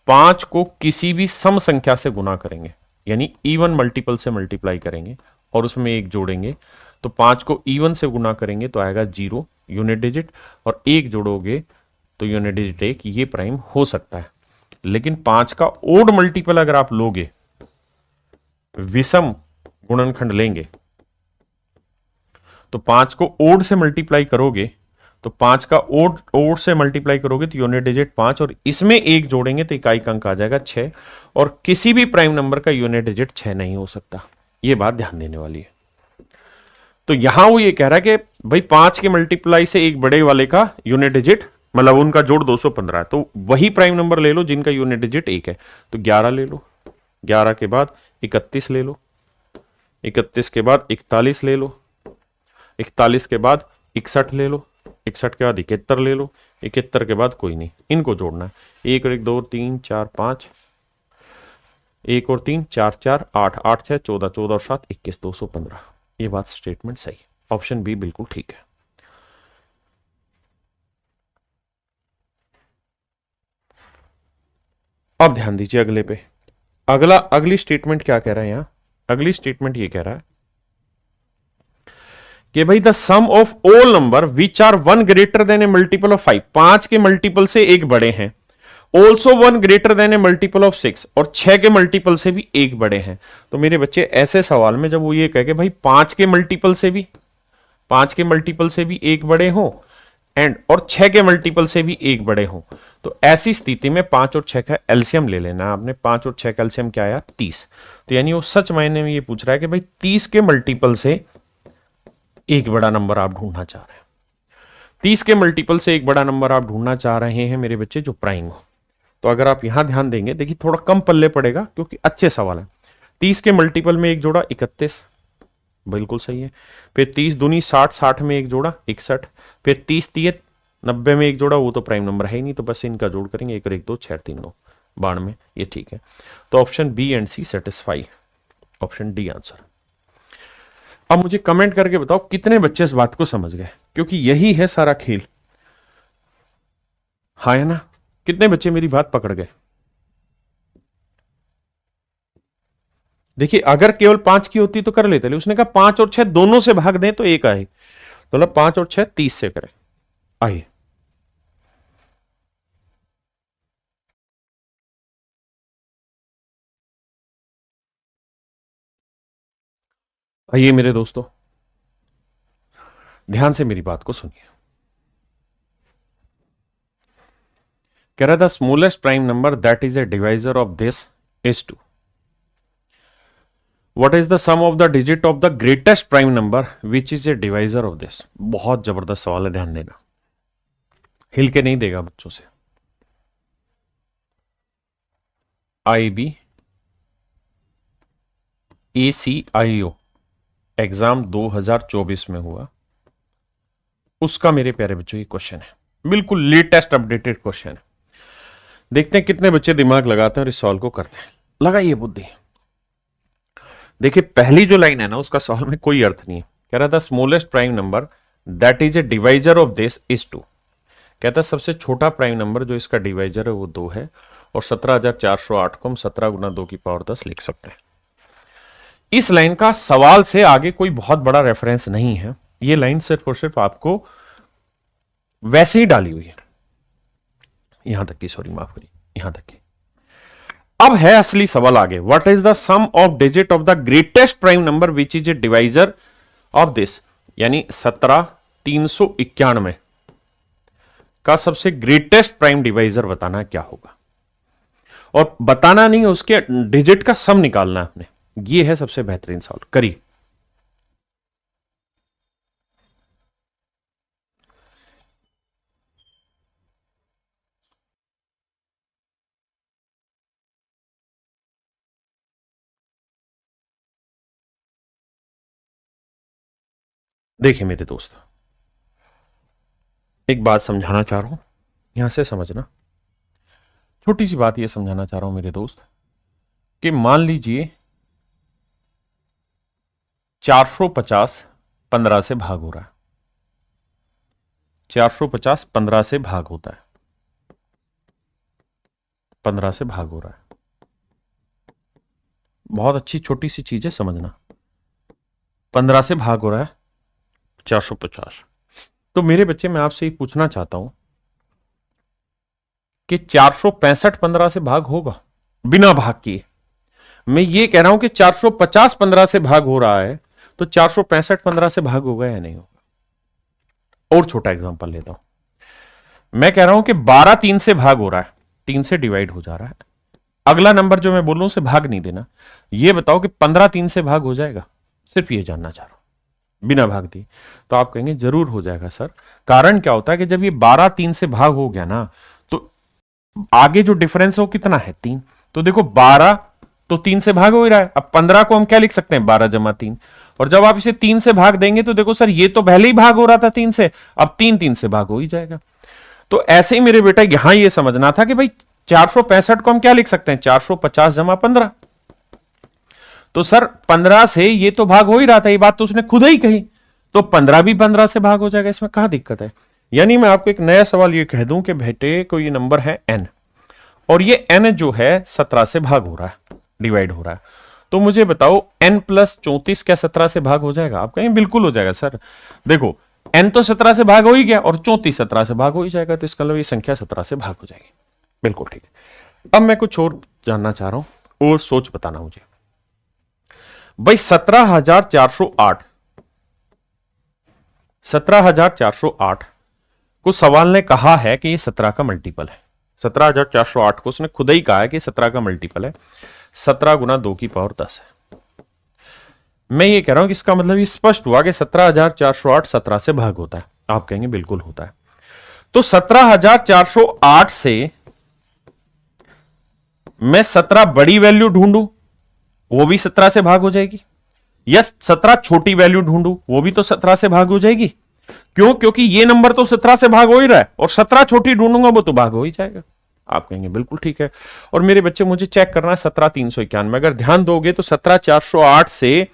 5 को किसी भी सम संख्या से गुना करेंगे, यानी इवन मल्टीपल से मल्टीप्लाई करेंगे और उसमें 1 जोड़ेंगे, तो 5 को इवन से गुना करेंगे तो आएगा 0 यूनिट डिजिट, और 1 जोड़ोगे तो यूनिट डिजिट 1। ये प्राइम हो सकता है। लेकिन 5 का ओड मल्टीपल अगर आप लोगे, विषम गुणनखंड लेंगे, तो 5 को ओड से मल्टीप्लाई करोगे, तो 5 का ओड से मल्टीप्लाई करोगे तो यूनिट डिजिट 5, और इसमें 1 जोड़ेंगे तो इकाई का अंक आ जाएगा 6, और किसी भी प्राइम नंबर का यूनिट डिजिट 6 नहीं हो सकता। यह बात ध्यान देने वाली है। तो यहां वो ये कह रहा है कि भाई 5 के मल्टीप्लाई से एक बड़े वाले का यूनिट डिजिट, मतलब उनका जोड़ 215 है, तो वही प्राइम नंबर ले लो जिनका यूनिट डिजिट 1 है। तो 11 ले लो, 11 के बाद 31 ले लो, 31 के बाद 41 ले लो, 41 के बाद 61 ले लो, 61 के बाद 71 ले लो, 71 के बाद कोई नहीं, इनको जोड़ना है। 1 और 1 2 3 4 5, 1 और 3 4 4 8 8 6 14 14 और 7 21 215। ये बात स्टेटमेंट सही, ऑप्शन बी बिल्कुल ठीक है। अब ध्यान दीजिए अगले पे। अगली स्टेटमेंट क्या कह रहा है यहां? अगली स्टेटमेंट ये कह रहा है कि भाई the sum of all number which are 1 greater than a multiple of 5, 5 के मल्टीपल से एक बड़े हैं, also 1 greater than a multiple of 6, और 6 के मल्टीपल से भी एक बड़े हैं। तो मेरे बच्चे ऐसे सवाल में जब वो ये कहे कि भाई 5 के मल्टीपल से भी, 5 के मल्टीपल से भी एक बड़े हो एंड और 6 के मल्टीपल से भी एक बड़े हो, तो ऐसी स्थिति में 5 और 6 का एलसीएम ले लेना आपने। 5 और 6 का एलसीएम क्या आया? 30। तो यानी वो सच मायने में ये पूछ रहा है कि भाई 30 के मल्टीपल से एक बड़ा नंबर आप ढूंढना चाह रहे हैं। 30 के मल्टीपल से एक बड़ा नंबर आप ढूंढना चाह रहे हैं मेरे बच्चे जो प्राइम हो। तो अगर आप यहां ध्यान देंगे, देखिए थोड़ा कम पल्ले पड़ेगा क्योंकि अच्छे सवाल है। 30 के मल्टीपल में एक जोड़ा 31, बिल्कुल सही है। फिर 30 दूनी 60, 60 में एक जोड़ा 61, फिर 30 3 90 में एक जोड़ा, वो तो प्राइम नंबर है ही नहीं, तो बस इनका जोड़ करेंगे, 1 और 1 2 6 3 9 92, ये ठीक है। तो option B and C satisfy, option D answer. अब मुझे कमेंट करके बताओ कितने बच्चे इस बात को समझ गए, क्योंकि यही है सारा खेल। हाँ है ना? कितने बच्चे मेरी बात पकड़ गए? देखिए अगर केवल 5 की होती तो कर लेते, उसने कहा 5 और 6 दोनों से भाग दें तो एक आए, तो मतलब 5 और 6 30 से करें। आइए आइए मेरे दोस्तों, ध्यान से मेरी बात को सुनिए। कह रहा था smallest prime number that is a divisor of this is 2। What is the sum of the digit of the greatest prime number which is a divisor of this. बहुत जबरदस्त सवाल है, ध्यान देना, हिल के नहीं देगा बच्चों से। IB ACIO एग्जाम 2024 में हुआ, उसका मेरे प्यारे बच्चों ये क्वेश्चन है, बिल्कुल लेटेस्ट अपडेटेड क्वेश्चन है। देखते हैं कितने बच्चे दिमाग लगाते हैं और इस सॉल्व को करते हैं। लगाइए बुद्धि। देखिए पहली जो लाइन है ना, उसका सॉल्व में कोई अर्थ नहीं है। कह रहा था smallest prime number that is a divisor of this is 2। कहता है सबसे छोटा प्राइम नंबर जो इसका डिवाइजर है वो 2 है, और 17,408 को हम 17 गुना 2 की पावर 10 लिख सकते हैं। इस लाइन का सवाल से आगे कोई बहुत बड़ा रेफरेंस नहीं है, ये लाइन सिर्फ और सिर्फ आपको वैसे ही डाली हुई है, यहां तक की, सॉरी माफ करिए, यहां तक की। अब है असली सवाल आगे, what is the sum of digit of the greatest prime number which is a divisor of this, यानी 17,391 का सबसे ग्रेटेस्ट प्राइम डिवाइजर बताना है क्या होगा, और बताना नहीं है, उसके डिजिट का सम निकालना है आपने। ये है सबसे बेहतरीन सवाल, करिए। देखिए मेरे दोस्त, एक बात समझाना चाह रहा हूं, यहां से समझना, छोटी सी बात ये समझाना चाह रहा हूं मेरे दोस्त, कि मान लीजिए 450 15 से भाग हो रहा है, 450 15 से भाग होता है, 15 से भाग हो रहा है। बहुत अच्छी छोटी सी चीज है, समझना। 15 से भाग हो रहा है 450। तो मेरे बच्चे, मैं आपसे ये पूछना चाहता हूं कि 465 15 से भाग होगा बिना भाग किए? मैं ये कह रहा हूं कि 450 15 से भाग हो रहा है, तो 465 15 से भाग होगा या नहीं होगा? और छोटा एग्जांपल लेता हूं, मैं कह रहा हूं कि 12 3 से भाग हो रहा है, 3 से डिवाइड हो जा रहा है। अगला नंबर जो मैं बोल रहा हूं उसे भाग नहीं देना। ये बताओ कि 15 3 से भाग हो जाएगा? सिर्फ ये जानना चाह रहा हूं, बिना भाग दिए। तो आप कहेंगे जरूर हो जाएगा सर। कारण क्या होता है कि जब ये 12 3 से भाग हो गया ना, तो आगे जो डिफरेंस है वो कितना है? 3। तो देखो 12 तो 3 से भाग हो ही रहा है। अब 15 को हम क्या लिख सकते हैं? 12 जमा 3। और जब आप इसे 3 से भाग देंगे तो देखो सर, ये तो पहले ही भाग हो रहा था 3 से, अब 3 3 से भाग हो ही जाएगा। तो ऐसे ही मेरे बेटा यहां ये समझना था कि भाई 465 को हम क्या लिख सकते हैं? 450 जमा 15। तो सर 15 से ये तो भाग हो ही रहा था, ये बात तो उसने खुद ही कही, तो 15 भी 15 से भाग हो जाएगा, इसमें कहां दिक्कत है? यानी मैं आपको एक नया सवाल ये कह दूं कि बेटे कोई नंबर है n, और ये n जो है 17 से भाग हो रहा है, डिवाइड हो रहा है, तो मुझे बताओ n प्लस 34 क्या 17 से भाग हो जाएगा? आप कहेंगे बिल्कुल हो जाएगा सर। देखो n तो 17 से भाग हो ही गया, और 34 17 से भाग हो ही जाएगा, तो इसका मतलब ये संख्या 17 से भाग हो जाएगी। बिल्कुल ठीक है। अब मैं कुछ और जानना चाह रहा हूं, और सोच बताना मुझे भाई। 17,408 को सवाल ने कहा है कि ये 17 का मल्टीपल है। 17,408 को उसने खुद ही कहा है कि 17 का मल्टीपल है, 17 गुना 2 की पावर 10 है। मैं ये कह रहा हूं कि इसका मतलब ये स्पष्ट हुआ कि 17,408 17 से भाग होता है। आप कहेंगे बिल्कुल होता है। तो 17,408 से मैं 17 बड़ी वैल्यू ढूंढूं, वो भी 17 से भाग हो जाएगी, या 17 छोटी वैल्यू ढूंढूं, वो भी तो 17 से भाग हो जाएगी। क्यों? क्योंकि ये नंबर तो 17 से भाग हो ही रहा है, और 17 छोटी ढूंढूंगा वो तो भाग हो ही जाएगा। आप कहेंगे बिल्कुल ठीक है। और मेरे बच्चे, मुझे चेक करना है 17,391। अगर ध्यान दोगे तो 17,408 से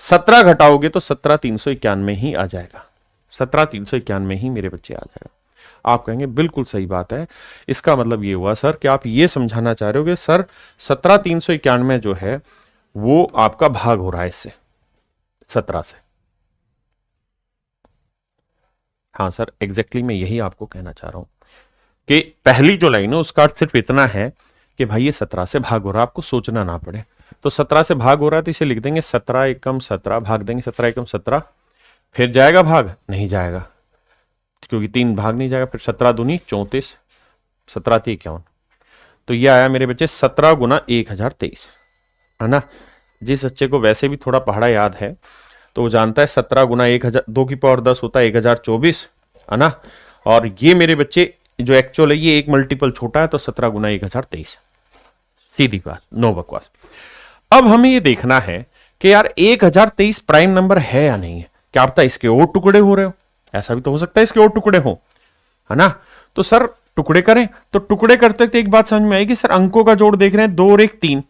17 घटाओगे तो 17,391 ही आ जाएगा, 17,391 ही मेरे बच्चे आ जाएगा। आप कहेंगे बिल्कुल सही बात है। इसका मतलब ये हुआ सर कि आप ये समझाना चाह रहे हो कि सर 17,391 जो है वो आपका भाग हो रहा है इससे, 17 से। हाँ सर, एग्जैक्टली मैं यही आपको कहना चाह रहा हूं कि पहली जो लाइन है उसका अर्थ सिर्फ इतना है कि भाई ये 17 से भाग हो रहा है, आपको सोचना ना पड़े। तो 17 से भाग हो रहा है तो इसे लिख देंगे 17 एकम 17, भाग देंगे 17 एकम 17, फिर जाएगा भाग? नहीं जाएगा, क्योंकि 3 भाग नहीं जाएगा। फिर 17 दूनी 34, 17 51, तो ये आया मेरे बच्चे 17 गुना 1023, है ना। जिस बच्चे को वैसे भी थोड़ा पहाड़ा याद है तो वो जानता है 17 गुना 1000 2 की पावर 10 होता है 1024, है ना। और ये मेरे बच्चे जो एक्चुअल है ये एक मल्टीपल छोटा है, तो 17 गुना 1023, सीधी बात, नो बकवास। अब हमें ये देखना है कि यार 1023 प्राइम नंबर है या नहीं है, क्या पता इसके और टुकड़े हो रहे हो, ऐसा भी तो हो सकता है इसके और टुकड़े हो, है ना। तो सर टुकड़े करें, तो टुकड़े करते थे एक बात समझ में आएगी, सर अंकों का जोड़ देख रहे हैं 2 और 1 3,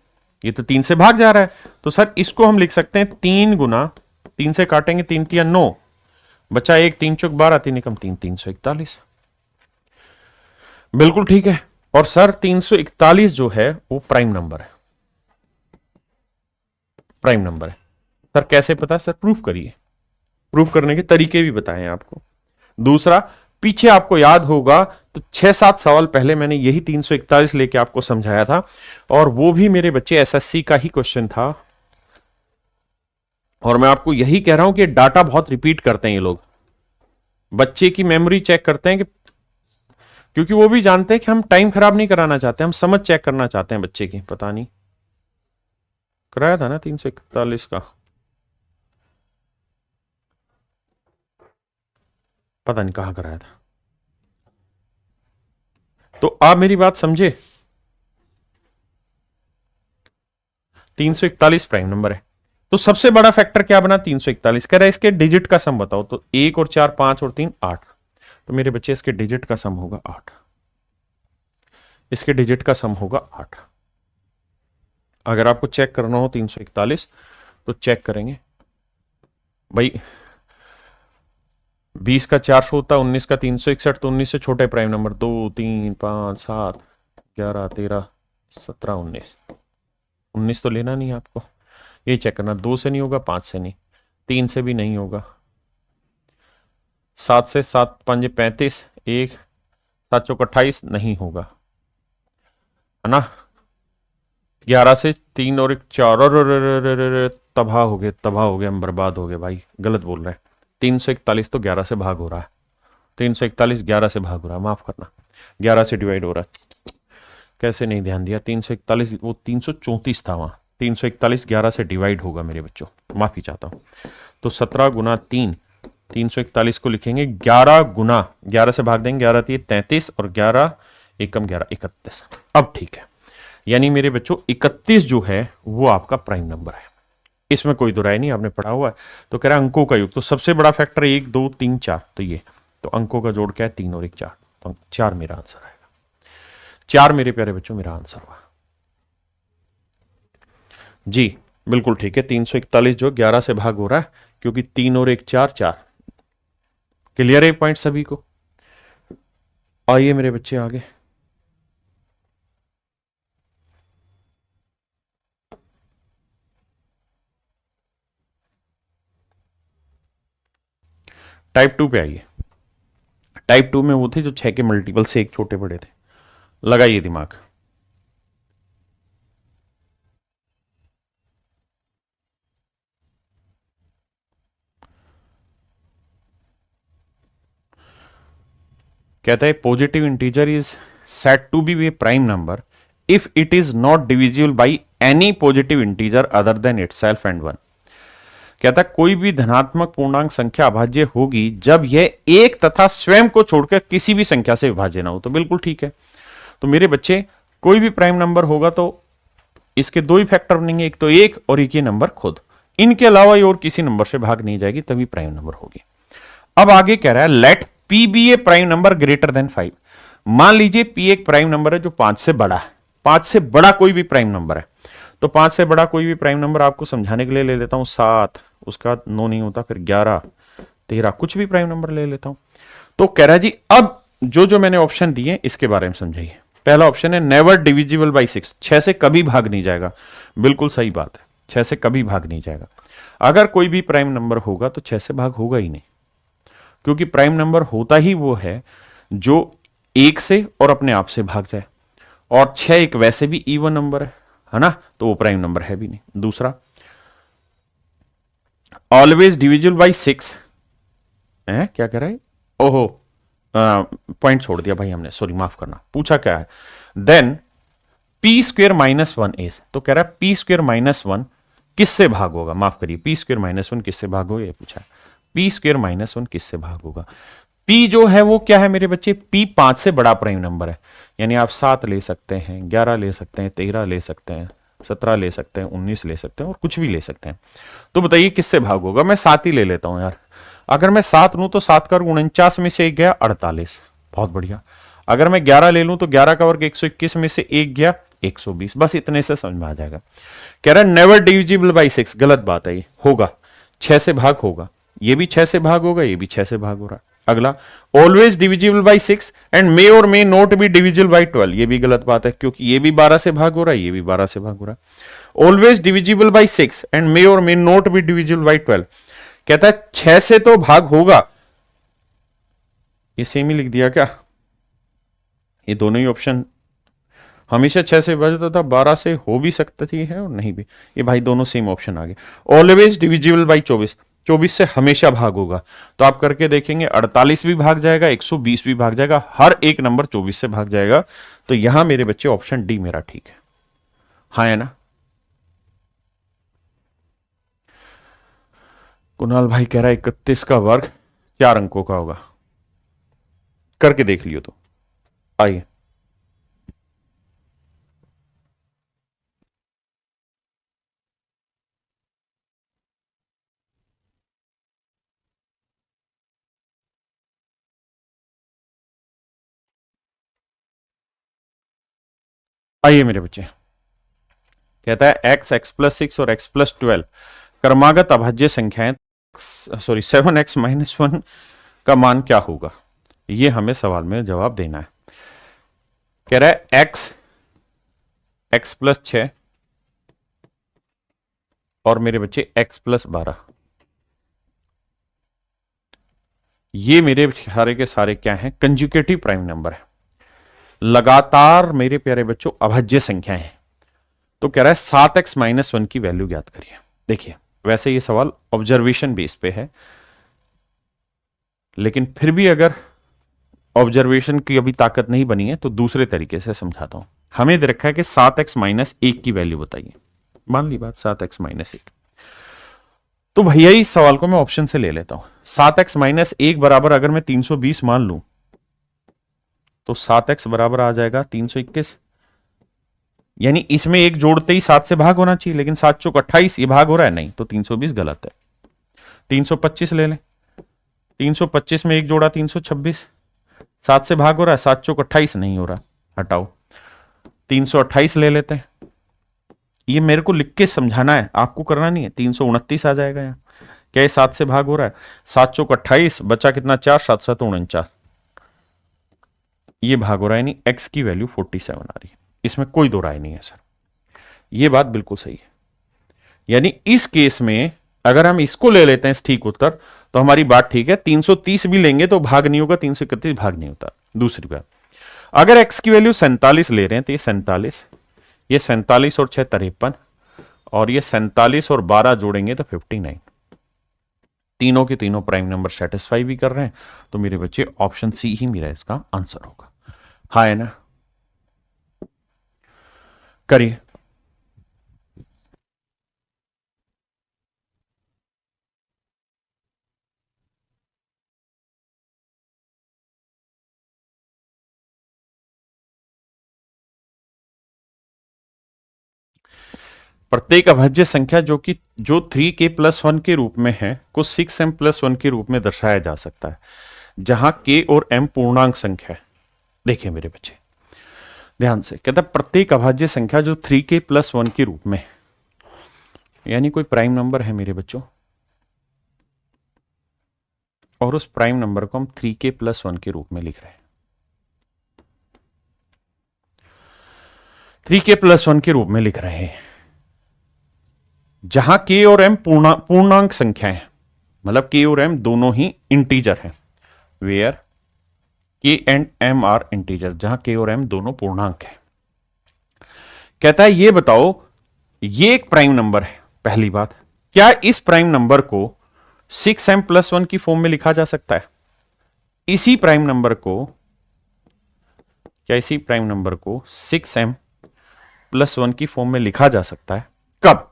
ये तो 3 से भाग जा रहा है, तो सर इसको हम लिख सकते हैं 3 गुना 3 से काटेंगे 3 3 9, बचा 1 3 चौक 12 3 एकम 3 341, बिल्कुल ठीक है। और सर 341 जो है वो प्राइम नंबर है, प्राइम नंबर है। सर कैसे पता, सर प्रूफ करिए, प्रूफ करने के तरीके भी बताए हैं आपको। दूसरा, पीछे आपको याद होगा तो 6-7 सवाल पहले मैंने यही 341 लेके आपको समझाया था, और वो भी मेरे बच्चे एसएससी का ही क्वेश्चन था। और मैं आपको यही कह रहा हूं कि डाटा बहुत रिपीट करते हैं ये लोग, बच्चे की मेमोरी चेक करते हैं कि, क्योंकि वो भी जानते हैं कि हम टाइम खराब नहीं कराना चाहते, हम समझ चेक करना चाहते हैं बच्चे की। पता नहीं कराया था ना 341 का, पता नहीं कहां कराया था। तो आप मेरी बात समझे, 341 प्राइम नंबर है। तो सबसे बड़ा फैक्टर क्या बना, 341। कह रहा है इसके डिजिट का सम बताओ, तो 1 और 4 5 और 3 8, तो मेरे बच्चे इसके डिजिट का सम होगा 8, इसके डिजिट का सम होगा 8। अगर आपको चेक करना हो 341 तो चेक करेंगे भाई, 20 का 400 होता है, 19 का 361, तो 19 से छोटे प्राइम नंबर 2 3 5 7 11 13 17 19, 19 तो लेना नहीं आपको, ये चेक करना, 2 से नहीं होगा, 5 से नहीं, 3 से भी नहीं होगा, 7 से 7 5 35, 1 7 चौक 28 नहीं होगा, है ना। 11 से 3 और 1 4, और तबाह हो गए, तबाह हो गए, हम बर्बाद हो गए भाई, गलत बोल रहे हैं। 341 तो 11 से भाग हो रहा है, 341 11 से भाग हो रहा है, माफ करना, 11 से डिवाइड हो रहा है, कैसे नहीं ध्यान दिया। 341 वो 334 था वहां, 341 11 से डिवाइड होगा मेरे बच्चों, माफी चाहता हूं। तो 17 गुना 3, 341 को लिखेंगे 11 गुना 11 से भाग देंगे, 11 3 33 और 11 एकम 11 31। अब ठीक है, यानी मेरे बच्चों 31 जो है वो आपका प्राइम नंबर है, इसमें कोई दो राय नहीं, आपने पढ़ा हुआ है। तो कह रहा है अंकों का योग, तो सबसे बड़ा फैक्टर 1 2 3 4, तो ये, तो अंकों का जोड़ क्या है 3 और 1 4, तो 4 मेरा आंसर आएगा, 4 मेरे प्यारे बच्चों मेरा आंसर हुआ जी, बिल्कुल ठीक है। 341 जो 11 से भाग हो रहा है, क्योंकि 3 और 1 4 4। क्लियर है पॉइंट सभी को। आइए मेरे बच्चे आगे, टाइप 2 पे आइए। टाइप 2 में वो थे जो 6 के मल्टीपल से एक छोटे बड़े थे, लगाइए दिमाग। कहता है positive integer is set to be a prime number if it is not divisible by any positive integer other than itself and 1। कहता है कोई भी धनात्मक पूर्णांक संख्या अभाज्य होगी जब यह एक तथा स्वयं को छोड़कर किसी भी संख्या से विभाज्य ना हो। तो बिल्कुल ठीक है। तो मेरे बच्चे कोई भी प्राइम नंबर होगा तो इसके दो ही फैक्टर बनेंगे, एक तो 1 और एक ये नंबर खुद, इनके अलावा ये और किसी नंबर से भाग नहीं जाएगी, तभी प्राइम नंबर होगी। अब आगे कह रहा है late P B a prime number greater than 5। मान लीजिए पी एक प्राइम नंबर है जो 5 से बड़ा है, 5 से बड़ा कोई भी प्राइम नंबर है। तो 5 से बड़ा कोई भी प्राइम नंबर आपको समझाने के लिए ले लेता हूं 7, उसका 9 नहीं होता, फिर 11 13, कुछ भी प्राइम नंबर ले लेता हूं। तो कह रहा है जी अब जो मैंने ऑप्शन दिए इसके बारे में समझाइए। पहला ऑप्शन है नेवर डिविजिबल बाई 6, 6 से कभी भाग नहीं जाएगा। बिल्कुल सही बात है, 6 से कभी भाग नहीं जाएगा। अगर कोई भी प्राइम नंबर होगा तो 6 से भाग होगा ही नहीं, क्योंकि प्राइम नंबर होता ही वो है जो 1 से और अपने आप से भाग जाए, और 6 एक वैसे भी इवन नंबर है ना, तो वो प्राइम नंबर है भी नहीं। दूसरा ऑलवेज डिविजिबल बाई 6 है, क्या कह रहा है, ओहो पॉइंट छोड़ दिया भाई हमने, सॉरी माफ करना, पूछा क्या है then P square minus 1 is. तो कह रहा है पी स्क्वेयर माइनस 1 किससे भाग होगा, माफ करिए पी स्क्वेयर माइनस 1 किससे भाग होगा, ये पूछा है। पी स्क्वेयर माइनस 1 किससे भाग होगा। पी जो है वो क्या है मेरे बच्चे, पी 5 से बड़ा प्राइम नंबर है, यानी आप 7 ले सकते हैं, 11 ले सकते हैं, 13 ले सकते हैं, 17 ले सकते हैं, 19 ले सकते हैं और कुछ भी ले सकते हैं। तो बताइए किससे भाग होगा? मैं 7 ही ले लेता हूं यार। अगर मैं 7 लूं तो 7 का वर्ग 49 में से 1 गया 48, बहुत बढ़िया। अगर मैं 11 ले लूं तो 11 का वर्ग 121 में से 1 गया 120। बस इतने से समझ में आ जाएगा। कह रहा है नेवर डिविजिबल बाई 6, गलत बात है, ये होगा 6 से भाग होगा, ये भी 6 से भाग होगा, ये भी 6 से भाग हो रहा है। अगला always divisible by 6 and may और may not be divisible by 12, ये भी गलत बात है क्योंकि ये भी 12 से भाग हो रहा है, ये भी 12 से भाग हो रहा है। Always divisible by 6 and may और may not be divisible by 12, कहता है 6 से तो भाग होगा, ये सेम ही लिख दिया क्या? ये दोनों ही ऑप्शन हमेशा 6 से बचता था, 12 से हो भी सकता थी है और नहीं भी, ये भाई दोनों सेम ऑप्शन आ गए। ऑलवेज डिविजिबल बाई 24, 24 से हमेशा भाग होगा, तो आप करके देखेंगे 48 भी भाग जाएगा, 120 भी भाग जाएगा, हर एक नंबर 24 से भाग जाएगा। तो यहां मेरे बच्चे ऑप्शन डी मेरा ठीक है, हाँ है ना? कुणाल भाई कह रहा है 31 का वर्ग 4 अंकों का होगा, करके देख लियो तो। आइए आइए मेरे बच्चे, कहता है एक्स, एक्स प्लस 6 और एक्स प्लस 12 क्रमागत अभाज्य संख्याएं, सॉरी 7x माइनस 1 का मान क्या होगा? ये हमें सवाल में जवाब देना है। कह रहा है एक्स, एक्स प्लस 6 और मेरे बच्चे एक्स प्लस 12, ये मेरे सारे के सारे क्या हैं? कंजुकेटिव प्राइम नंबर है, लगातार मेरे प्यारे बच्चों अभाज्य संख्याएं हैं। तो कह रहा है 7x माइनस 1 की वैल्यू ज्ञात करिए। देखिए वैसे ये सवाल ऑब्जर्वेशन बेस पे है, लेकिन फिर भी अगर ऑब्जर्वेशन की अभी ताकत नहीं बनी है तो दूसरे तरीके से समझाता हूं। हमें दे रखा है कि 7x माइनस 1 की वैल्यू बताइए, मान ली बात 7x माइनस 1, तो भैया इस सवाल को मैं ऑप्शन से ले लेता हूं। 7x माइनस 1 बराबर अगर मैं 320 मान लूं तो 7x बराबर आ जाएगा 321, यानी इसमें एक जोड़ते ही 7 से भाग होना चाहिए, लेकिन 7 चौक 28, ये भाग हो रहा है नहीं, तो 320 गलत है। 325 ले लें, 325 में एक जोड़ा 326, 7 से भाग हो रहा है, 7 चौक 28 नहीं हो रहा, हटाओ। 328 ले लेते हैं, ये मेरे को लिख के समझाना है, आपको करना नहीं है। 329 आ जाएगा यहाँ, क्या ये 7 से भाग हो रहा है? 7 चौक 28, बचा कितना 4, 7 7 49, ये भाग हो रहा है, यानी x की वैल्यू 47 आ रही है। इसमें कोई दो राय नहीं है सर, ये बात बिल्कुल सही है। यानी इस केस में अगर हम इसको ले लेते हैं ठीक उत्तर, तो हमारी बात ठीक है। 330 भी लेंगे तो भाग नहीं होगा, 331 भाग नहीं होता। दूसरी बात, अगर x की वैल्यू 47 ले रहे हैं तो ये 47, ये 47 और 6 53, और ये 47 और 12 जोड़ेंगे तो 59। तीनों के तीनों प्राइम नंबर सेटिस्फाई भी कर रहे हैं, तो मेरे बच्चे ऑप्शन सी ही मेरा इसका आंसर होगा, हाँ है ना? करिए। प्रत्येक अभाज्य संख्या जो 3k प्लस 1 के रूप में है को 6m प्लस 1 के रूप में दर्शाया जा सकता है, जहां k और m पूर्णांक संख्या है। देखिए मेरे बच्चे ध्यान से, कहता है प्रत्येक अभाज्य संख्या जो 3k प्लस 1 के रूप में, यानी कोई प्राइम नंबर है मेरे बच्चों, और उस प्राइम नंबर को हम 3k प्लस 1 के रूप में लिख रहे हैं, 3k प्लस 1 के रूप में लिख रहे हैं, जहां k और m पूर्णांक संख्या है, मतलब k और m दोनों ही इंटीजर हैं, where k and m are integer, जहां k और m दोनों पूर्णांक है। कहता है ये बताओ, ये एक प्राइम नंबर है। पहली बात, क्या इस प्राइम नंबर को 6m प्लस 1 की फॉर्म में लिखा जा सकता है? इसी प्राइम नंबर को, क्या इसी प्राइम नंबर को 6m प्लस 1 की फॉर्म में लिखा जा सकता है? कब?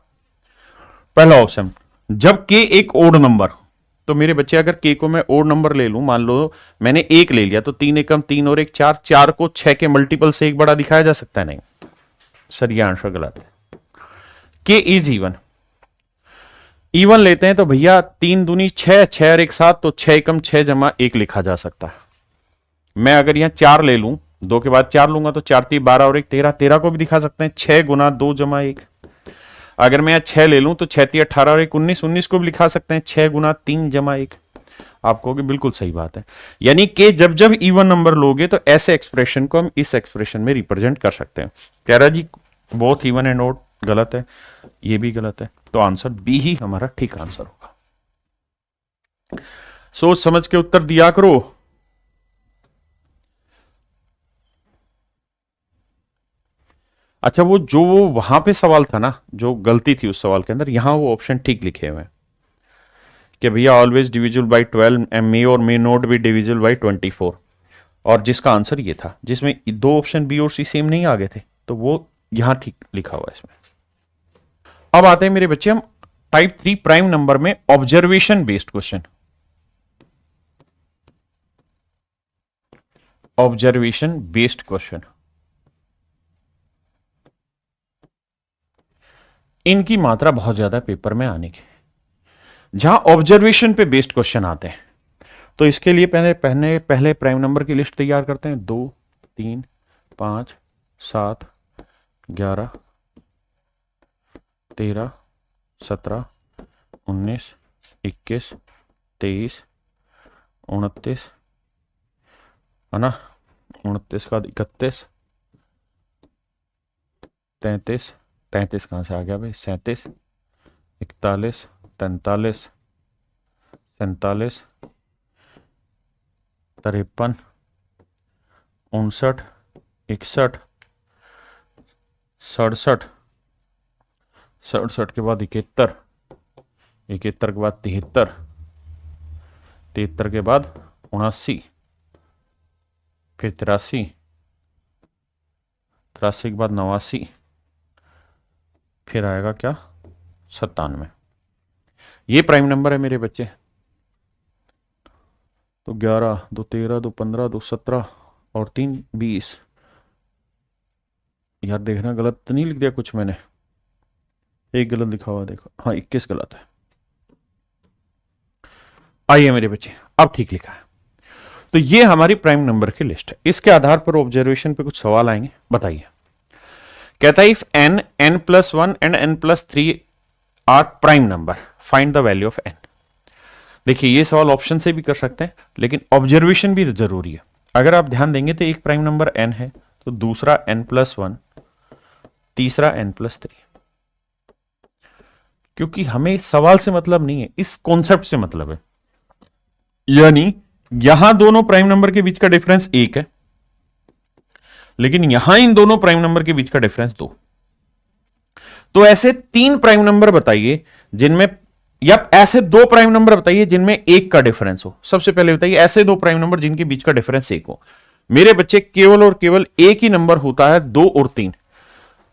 पहला ऑप्शन, जब k एक ओड नंबर हो। तो मेरे बच्चे अगर k को मैं ओड नंबर ले लूं, मान लो मैंने 1 ले लिया, तो 3 एकम 3 और 1 4, 4 को 6 के मल्टीपल से एक बड़ा दिखाया जा सकता है? नहीं सर, ये आंसर गलत है। के इज इवन। इवन लेते हैं तो भैया 3 दूनी 6, 6 और 1 7, तो 6 एकम 6 जमा 1 लिखा जा सकता है। मैं अगर यहां 4 ले लूं, 2 के बाद 4 लूंगा तो 4 3 12 और 1 13, 13 को भी दिखा सकते हैं 6 गुना 2 जमा 1। अगर मैं यहां 6 ले लूं तो 6 3 18 और 1 19, 19 को भी लिखा सकते हैं 6 गुना 3 जमा 1। आप कहोगे बिल्कुल सही बात है, यानी कि जब जब इवन नंबर लोगे तो ऐसे एक्सप्रेशन को हम इस एक्सप्रेशन में रिप्रेजेंट कर सकते हैं। कह रहा जी बोथ इवन एंड ऑड गलत है, ये भी गलत है, तो आंसर बी ही हमारा ठीक आंसर होगा। सोच समझ के उत्तर दिया करो। अच्छा, वो जो वो वहां पे सवाल था ना, जो गलती थी उस सवाल के अंदर, यहां वो ऑप्शन ठीक लिखे हुए हैं कि भैया always divisible by 12 and may और may not be divisible by 24, और जिसका आंसर ये था, जिसमें 2 ऑप्शन बी और सी सेम नहीं आ गए थे, तो वो यहां ठीक लिखा हुआ है इसमें। अब आते हैं मेरे बच्चे हम टाइप 3 प्राइम नंबर में observation based question. Observation based question, इनकी मात्रा बहुत ज्यादा पेपर में आने की। जहां ऑब्जर्वेशन पे बेस्ड क्वेश्चन आते हैं तो इसके लिए पहले प्राइम नंबर की लिस्ट तैयार करते हैं। 2 3 5 7 11 13 17 19 21 23 29, है ना, 29 के बाद 31 33, 33 कहां से आ गया भाई, 37 41 43 47 53 59 61 67 67 के बाद 71 71 के बाद 73 73 के बाद 79 फिर 83 83 के बाद 89 फिर आएगा क्या 97। ये प्राइम नंबर है मेरे बच्चे। तो 11 2 13 2 15 2 17 और 3 20। यार देखना गलत तो नहीं लिख दिया कुछ मैंने, एक गलत लिखा हुआ देखो, हाँ 21 गलत है। आइए मेरे बच्चे अब ठीक लिखा है। तो ये हमारी प्राइम नंबर की लिस्ट है। इसके आधार पर ऑब्जर्वेशन पे कुछ सवाल आएंगे, बताइए। कहता है if n n+1 and n+3 are prime number find the value of n। देखिए ये सवाल ऑप्शन से भी कर सकते हैं, लेकिन ऑब्जर्वेशन भी जरूरी है। अगर आप ध्यान देंगे तो एक प्राइम नंबर n है, तो दूसरा n+1, तीसरा n+3, क्योंकि हमें इस सवाल से मतलब नहीं है, इस कॉन्सेप्ट से मतलब है। यानी यहां दोनों प्राइम नंबर के बीच का डिफरेंस 1 है, लेकिन यहां इन दोनों प्राइम नंबर के बीच का डिफरेंस 2। तो ऐसे 3 प्राइम नंबर बताइए जिनमें, या ऐसे 2 प्राइम नंबर बताइए जिनमें 1 का डिफरेंस हो। सबसे पहले बताइए ऐसे 2 प्राइम नंबर जिनके बीच का डिफरेंस 1 हो। मेरे बच्चे केवल और केवल एक ही नंबर होता है 2 और 3।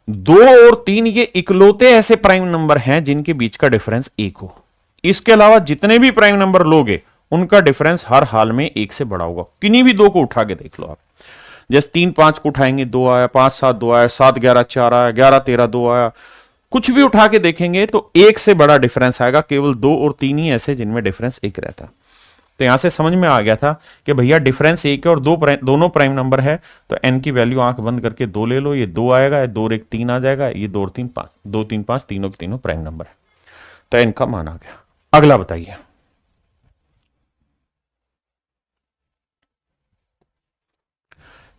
2 और 3 ये इकलौते ऐसे प्राइम नंबर हैं जिनके बीच का डिफरेंस 1 हो। इसके अलावा जितने भी प्राइम नंबर लोगे उनका डिफरेंस हर हाल में 1 से बड़ा होगा। किन्हीं भी 2 को उठा के देख लो आप, जैसे 3 5 को उठाएंगे 2 आया, 5 7 2 आया, 7 11 4 आया, 11 13 2 आया, कुछ भी उठा के देखेंगे तो 1 से बड़ा डिफरेंस आएगा। केवल 2 और 3 ही ऐसे जिनमें डिफरेंस 1 रहता है। तो यहां से समझ में आ गया था कि भैया डिफरेंस 1 है और दोनों प्राइम नंबर है, तो n की वैल्यू आंख बंद करके 2 ले लो, ये 2 आएगा, ये 2 और 1 3 आ जाएगा, ये 2 और 3 5, 2 3 5 तीनों के तीनों प्राइम नंबर है। तो n का मान आ गया। अगला बताइए,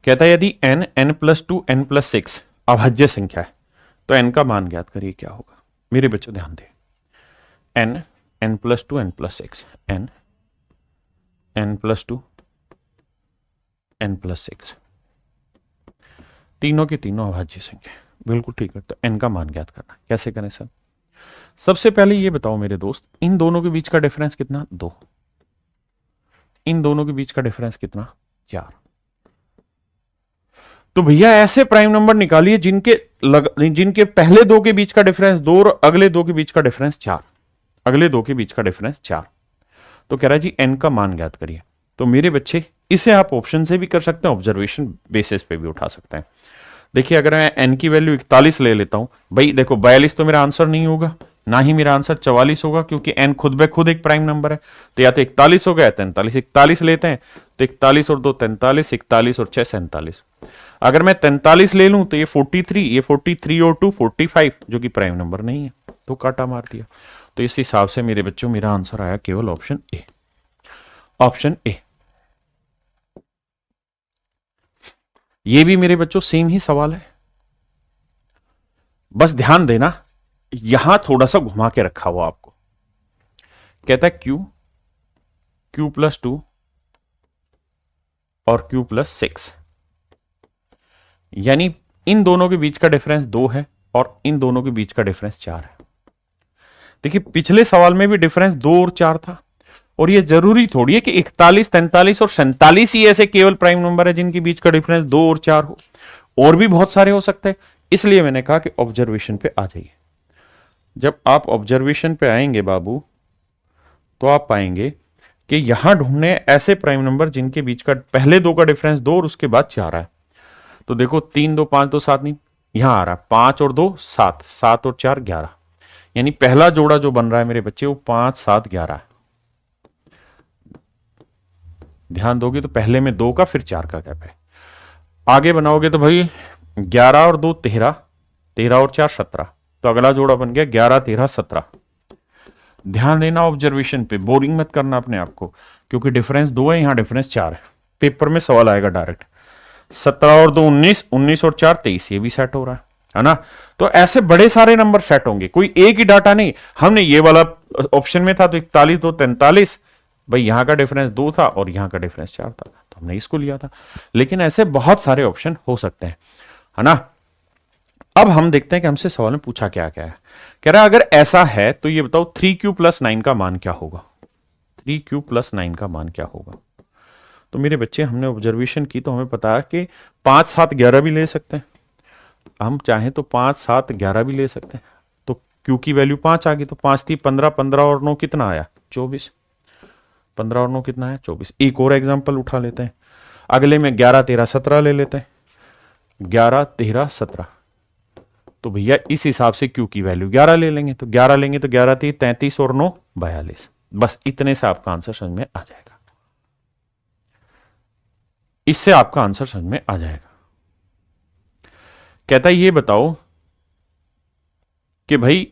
कहता है यदि n n+2 n+6 अभाज्य संख्या है तो n का मान ज्ञात करिए क्या होगा। मेरे बच्चों ध्यान दें, n n+2 n+6, n n+2 n+6 तीनों की तीनों अभाज्य संख्या, बिल्कुल ठीक है। तो n का मान ज्ञात करना, कैसे करें सर? सबसे पहले ये बताओ मेरे दोस्त, इन दोनों के बीच का डिफरेंस कितना? 2। इन दोनों के बीच का डिफरेंस कितना? 4। तो भैया ऐसे प्राइम नंबर निकालिए जिनके पहले 2 के बीच का डिफरेंस 2 और अगले 2 के बीच का डिफरेंस 4, अगले 2 के बीच का डिफरेंस 4। तो कह रहा है जी n का मान ज्ञात करिए। तो मेरे बच्चे इसे आप ऑप्शन से भी कर सकते हैं, ऑब्जर्वेशन बेसिस पे भी उठा सकते हैं। देखिए अगर मैं n की वैल्यू 41 ले लेता हूं, भाई देखो 42 तो मेरा आंसर नहीं होगा, ना ही मेरा आंसर 44 होगा, क्योंकि n खुद ब खुद एक प्राइम नंबर है। तो या तो 41 होगा या 43। 41 लेते हैं तो 41 और 2 43, 41 और 6 47। अगर मैं 43 ले लूं तो ये 43, ये 43 और 2 45, जो कि प्राइम नंबर नहीं है, तो काटा मार दिया। तो इस हिसाब से मेरे बच्चों मेरा आंसर आया केवल ऑप्शन ए। Option A. ये भी मेरे बच्चों सेम ही सवाल है, बस ध्यान देना यहां थोड़ा सा घुमा के रखा हुआ आपको। कहता है क्यू प्लस 2 और क्यू प्लस 6, यानी इन दोनों के बीच का डिफरेंस 2 है और इन दोनों के बीच का डिफरेंस 4 है। देखिए पिछले सवाल में भी डिफरेंस 2 और 4 था, और ये जरूरी थोड़ी है कि 41, 43 और 47 ही ऐसे केवल प्राइम नंबर है जिनके बीच का डिफरेंस 2 और 4 हो, और भी बहुत सारे हो सकते हैं। इसलिए मैंने कहा कि ऑब्जर्वेशन पे आ जाइए। जब आप ऑब्जर्वेशन पे आएंगे बाबू, तो आप पाएंगे कि यहां ढूंढने ऐसे प्राइम नंबर जिनके बीच का पहले 2 का डिफरेंस 2 और उसके बाद 4 है। तो देखो 3 2 5 2 7 नहीं, यहां आ रहा 5 और 2 7, 7 और 4 11, यानी पहला जोड़ा जो बन रहा है मेरे बच्चे वो 5 7 11 है। ध्यान दोगे तो पहले में 2 का फिर 4 का गैप है। आगे बनाओगे तो भाई 11 और 2 13, 13 और 4 17, तो अगला जोड़ा बन गया 11 13 17। ध्यान देना ऑब्जर्वेशन पे, बोरिंग मत करना अपने आप को, क्योंकि डिफरेंस 2 है, यहां डिफरेंस 4 है। पेपर में सवाल आएगा डायरेक्ट। 17 और 2 19, 19 और 4 23, ये भी सेट हो रहा है ना। तो ऐसे बड़े सारे नंबर सेट होंगे, कोई एक ही डाटा नहीं। हमने ये वाला ऑप्शन में था तो 41 2 43, भाई यहां का डिफरेंस 2 था और यहां का डिफरेंस 4 था, तो हमने इसको लिया था। लेकिन ऐसे बहुत सारे ऑप्शन हो सकते हैं, है ना। अब हम देखते हैं कि हमसे सवाल में पूछा क्या क्या है। कह रहा है अगर ऐसा है तो ये बताओ 3q प्लस 9 का मान क्या होगा। 3q प्लस 9 का मान क्या होगा। तो मेरे बच्चे हमने ऑब्जर्वेशन की तो हमें पता है कि 5 7 11 भी ले सकते हैं, हम चाहें तो 5 7 11 भी ले सकते हैं। तो q की वैल्यू 5 आ गई, तो 5 थी 15, 15 और 9 कितना आया 24, 15 और 9 कितना है 24। एक और एग्जाम्पल उठा लेते हैं, अगले में 11 13 17 ले लेते हैं, 11 13 17। तो भैया इस हिसाब से q की वैल्यू 11 ले लेंगे, तो 11 लेंगे तो 11 थी 33 और 9 42। बस इतने से आपका आंसर समझ में आ जाएगा, इससे आपका आंसर समझ में आ जाएगा। कहता है ये बताओ कि भाई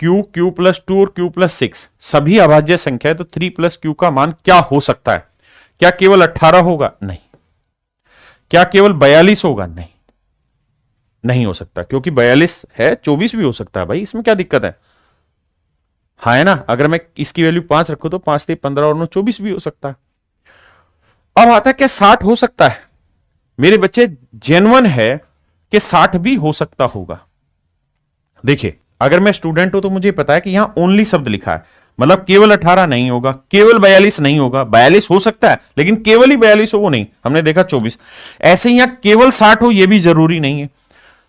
q प्लस 2 और q प्लस 6 सभी अभाज्य संख्या है, तो 3 प्लस q का मान क्या हो सकता है। क्या केवल 18 होगा, नहीं। क्या केवल 42 होगा, नहीं, नहीं हो सकता, क्योंकि 42 है 24 भी हो सकता है भाई, इसमें क्या दिक्कत है। हाँ है ना, अगर मैं इसकी वैल्यू 5 रखूं तो 5 से 15 और 9 24 भी हो सकता है। अब आता है क्या 60 हो सकता है। मेरे बच्चे जेन्युइन है कि 60 भी हो सकता होगा। देखिए अगर मैं स्टूडेंट हूं तो मुझे पता है कि यहां ओनली शब्द लिखा है, मतलब केवल 18 नहीं होगा, केवल 42 नहीं होगा। 42 हो सकता है लेकिन केवल ही 42 हो वो नहीं, हमने देखा 24। ऐसे ही यहां केवल 60 हो ये भी जरूरी नहीं है,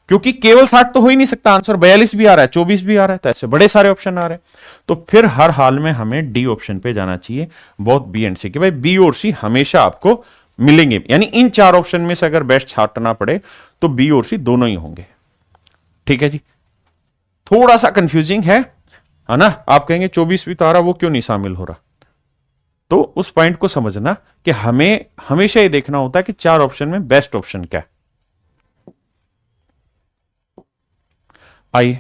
क्योंकि केवल 60 तो हो ही नहीं सकता, आंसर 42 भी आ रहा है 24 भी आ रहा है, तो ऐसे बड़े सारे ऑप्शन आ रहे हैं। तो फिर हर हाल में हमें डी ऑप्शन पे जाना चाहिए, बोथ बी एंड सी, कि भाई बी और सी हमेशा आपको मिलेंगे, यानी इन 4 ऑप्शन में से अगर बेस्ट छांटना पड़े तो बी और सी दोनों ही होंगे। ठीक है जी, थोड़ा सा कंफ्यूजिंग है ना। आप कहेंगे 24 भी तो आ रहा, वो क्यों नहीं शामिल हो रहा। तो उस पॉइंट को समझना कि हमें हमेशा ये देखना होता है कि 4 ऑप्शन में बेस्ट ऑप्शन क्या है। आइए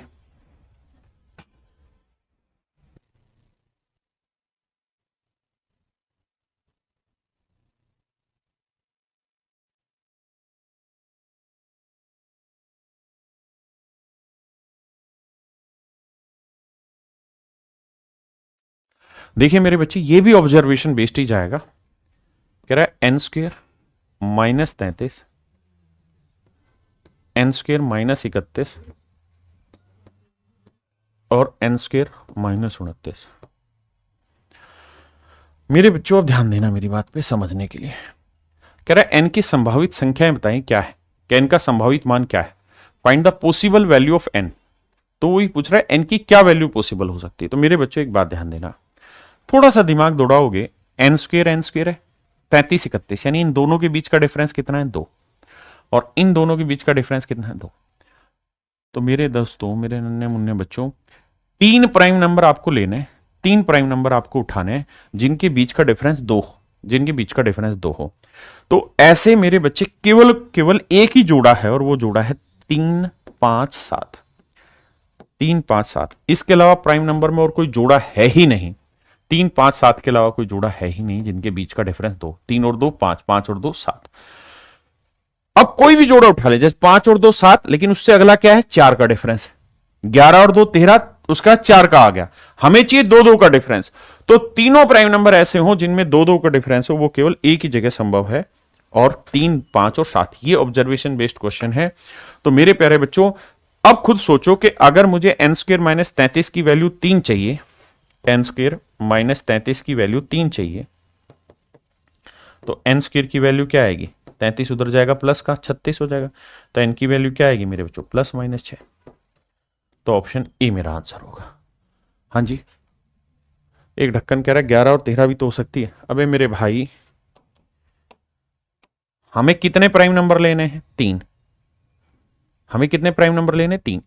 देखिए मेरे बच्चे, ये भी ऑब्जर्वेशन बेस्ड ही जाएगा। कह रहा है n² माइनस 33, n² माइनस 31 और n² माइनस 29। मेरे बच्चों अब ध्यान देना मेरी बात पे समझने के लिए। कह रहा है n की संभावित संख्याएं बताएं क्या है, कि n का संभावित मान क्या है, find the possible value of n। तो वही पूछ रहा है n की क्या वैल्यू पॉसिबल हो सकती है। तो मेरे बच्चों एक बात ध्यान देना, थोड़ा सा दिमाग दौड़ाओगे, n² है 33 31, यानी इन दोनों के बीच का डिफरेंस कितना है 2, और इन दोनों के बीच का डिफरेंस कितना है? 2। तो मेरे दोस्तों, मेरे नन्हे मुन्ने बच्चों, 3 प्राइम नंबर आपको लेने हैं, 3 प्राइम नंबर आपको उठाने हैं जिनके बीच का डिफरेंस 2 हो, जिनके बीच का डिफरेंस 2 हो। तो ऐसे मेरे बच्चे केवल एक ही जोड़ा है और वो जोड़ा है 3 5 7। 3 5 7, इसके अलावा प्राइम नंबर में और कोई जोड़ा है ही नहीं। 3 5 7 के अलावा कोई जोड़ा है ही नहीं जिनके बीच का डिफरेंस 2। 3 और 2 5, 5 और 2 7। अब कोई भी जोड़ा उठा ले, जैसे 5 और 2 7, लेकिन उससे अगला क्या है? 4 का डिफरेंस। 11 और 2 13, उसका 4 का आ गया। हमें चाहिए 2 2 का डिफरेंस। तो तीनों प्राइम नंबर ऐसे हो जिनमें 2 2 का डिफरेंस हो, वो केवल एक ही जगह संभव है, और 3 5 और 7। ये ऑब्जर्वेशन बेस्ड क्वेश्चन है। तो मेरे प्यारे बच्चों, अब खुद सोचो कि अगर मुझे n स्क्वायर माइनस 33 की वैल्यू 3 चाहिए, n स्क्वायर माइनस 33 की वैल्यू 3 चाहिए, तो n स्क्वायर की वैल्यू क्या आएगी? 33 उधर जाएगा, प्लस का 36 हो जाएगा। तो n की वैल्यू क्या आएगी मेरे बच्चों? Plus minus 6। तो ऑप्शन ए मेरा आंसर होगा। हाँ जी, एक ढक्कन कह रहा है 11 और 13 भी तो हो सकती है। अबे मेरे भाई, हमें कितने प्राइम नंबर लेने हैं? 3। हमें कितने प्राइम नंबर लेने? 3।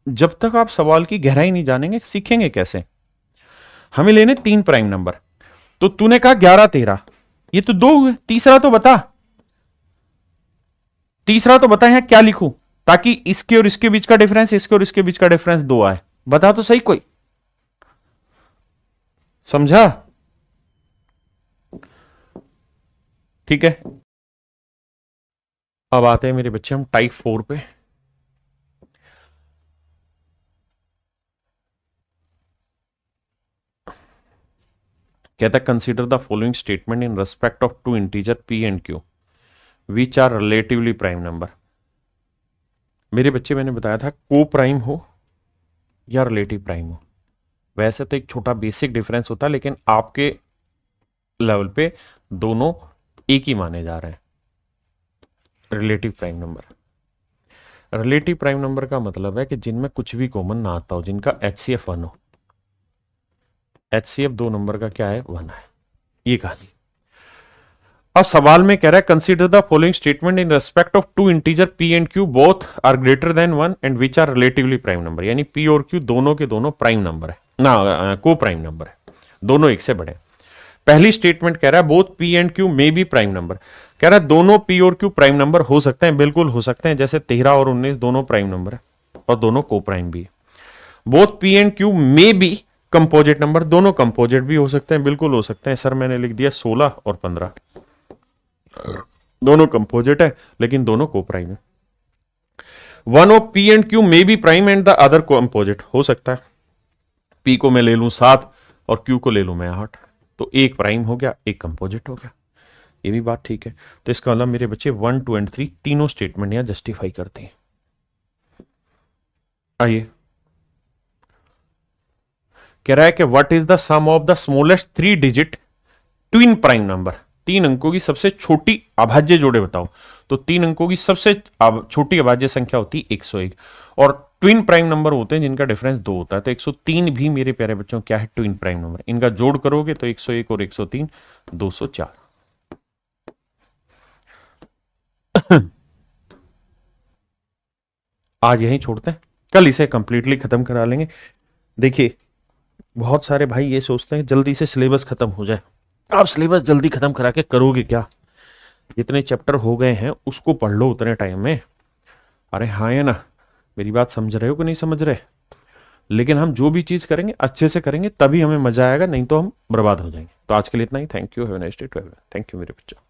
जब तक आप सवाल की गहराई नहीं जानेंगे, सीखेंगे कैसे? हमें लेने 3 प्राइम नंबर। तो तूने कहा 11 13, ये तो 2 हुए। तीसरा तो बता, तीसरा तो बता, यहां क्या लिखूं ताकि इसके और इसके बीच का डिफरेंस, इसके और इसके बीच का डिफरेंस 2 आए? बता तो सही कोई, समझा? ठीक है, अब आते हैं मेरे बच्चे हम टाइप 4 पे। कहता है consider the following statement in respect of 2 integer p and q which are relatively prime number. मेरे बच्चे, मैंने बताया था को प्राइम हो या रिलेटिव प्राइम हो, वैसे तो एक छोटा बेसिक डिफरेंस होता है, लेकिन आपके लेवल पे दोनों एक ही माने जा रहे हैं। Relative prime number, relative prime number का मतलब है कि जिनमें कुछ भी कॉमन ना आता हो, जिनका HCF 1 हो। HCF 2 नंबर का क्या है? 1 है। ये कहानी। अब सवाल में कह रहा है consider the following statement in respect of 2 integer p and q both are greater than 1 and which are relatively prime number. यानी p और q दोनों के दोनों प्राइम नंबर है ना, को प्राइम नंबर है, दोनों एक से बड़े। पहली स्टेटमेंट कह रहा है both p and q may be prime number. कह रहा है दोनों p और q प्राइम नंबर हो सकते हैं, बिल्कुल हो सकते हैं। जैसे 13 और 19 दोनों प्राइम नंबर है और दोनों को प्राइम भी है। Both p and q may be composite number, दोनों कंपोजिट भी हो सकते हैं, बिल्कुल हो सकते हैं। सर मैंने लिख दिया 16 और 15, दोनों कंपोजिट है लेकिन दोनों को प्राइम है। One of p and q may be prime and the other composite, हो सकता है p को मैं ले लूं 7 और q को ले लूं मैं 8, तो एक प्राइम हो गया, एक कंपोजिट हो गया। ये भी बात ठीक है। तो इसका मतलब मेरे बच्चे 1 2 एंड 3 तीनों स्टेटमेंट यहां जस्टिफाई करते हैं। आइए, कह रहा है कि what is the sum of the smallest 3 digit twin prime number. 3 अंकों की सबसे छोटी अभाज्य जोड़े बताओ। तो 3 अंकों की सबसे छोटी अभाज्य संख्या होती है 101, और ट्विन प्राइम नंबर होते हैं जिनका डिफरेंस 2 होता है। तो 103 भी मेरे प्यारे बच्चों क्या है? Twin prime number. इनका जोड़ करोगे तो 101 और 103 204। आज यहीं छोड़ते हैं, कल इसे कंप्लीटली खत्म करा लेंगे। देखिए, बहुत सारे भाई ये सोचते हैं जल्दी से सिलेबस खत्म हो जाए। आप सिलेबस जल्दी खत्म करा के करोगे क्या? जितने चैप्टर हो गए हैं उसको पढ़ लो उतने टाइम में। अरे हाँ है ना, मेरी बात समझ रहे हो कि नहीं समझ रहे? लेकिन हम जो भी चीज करेंगे अच्छे से करेंगे, तभी हमें मजा आएगा, नहीं तो हम बर्बाद हो जाएंगे। तो आज के लिए इतना ही। Thank you, have a nice day to everyone. Thank you मेरे बच्चों।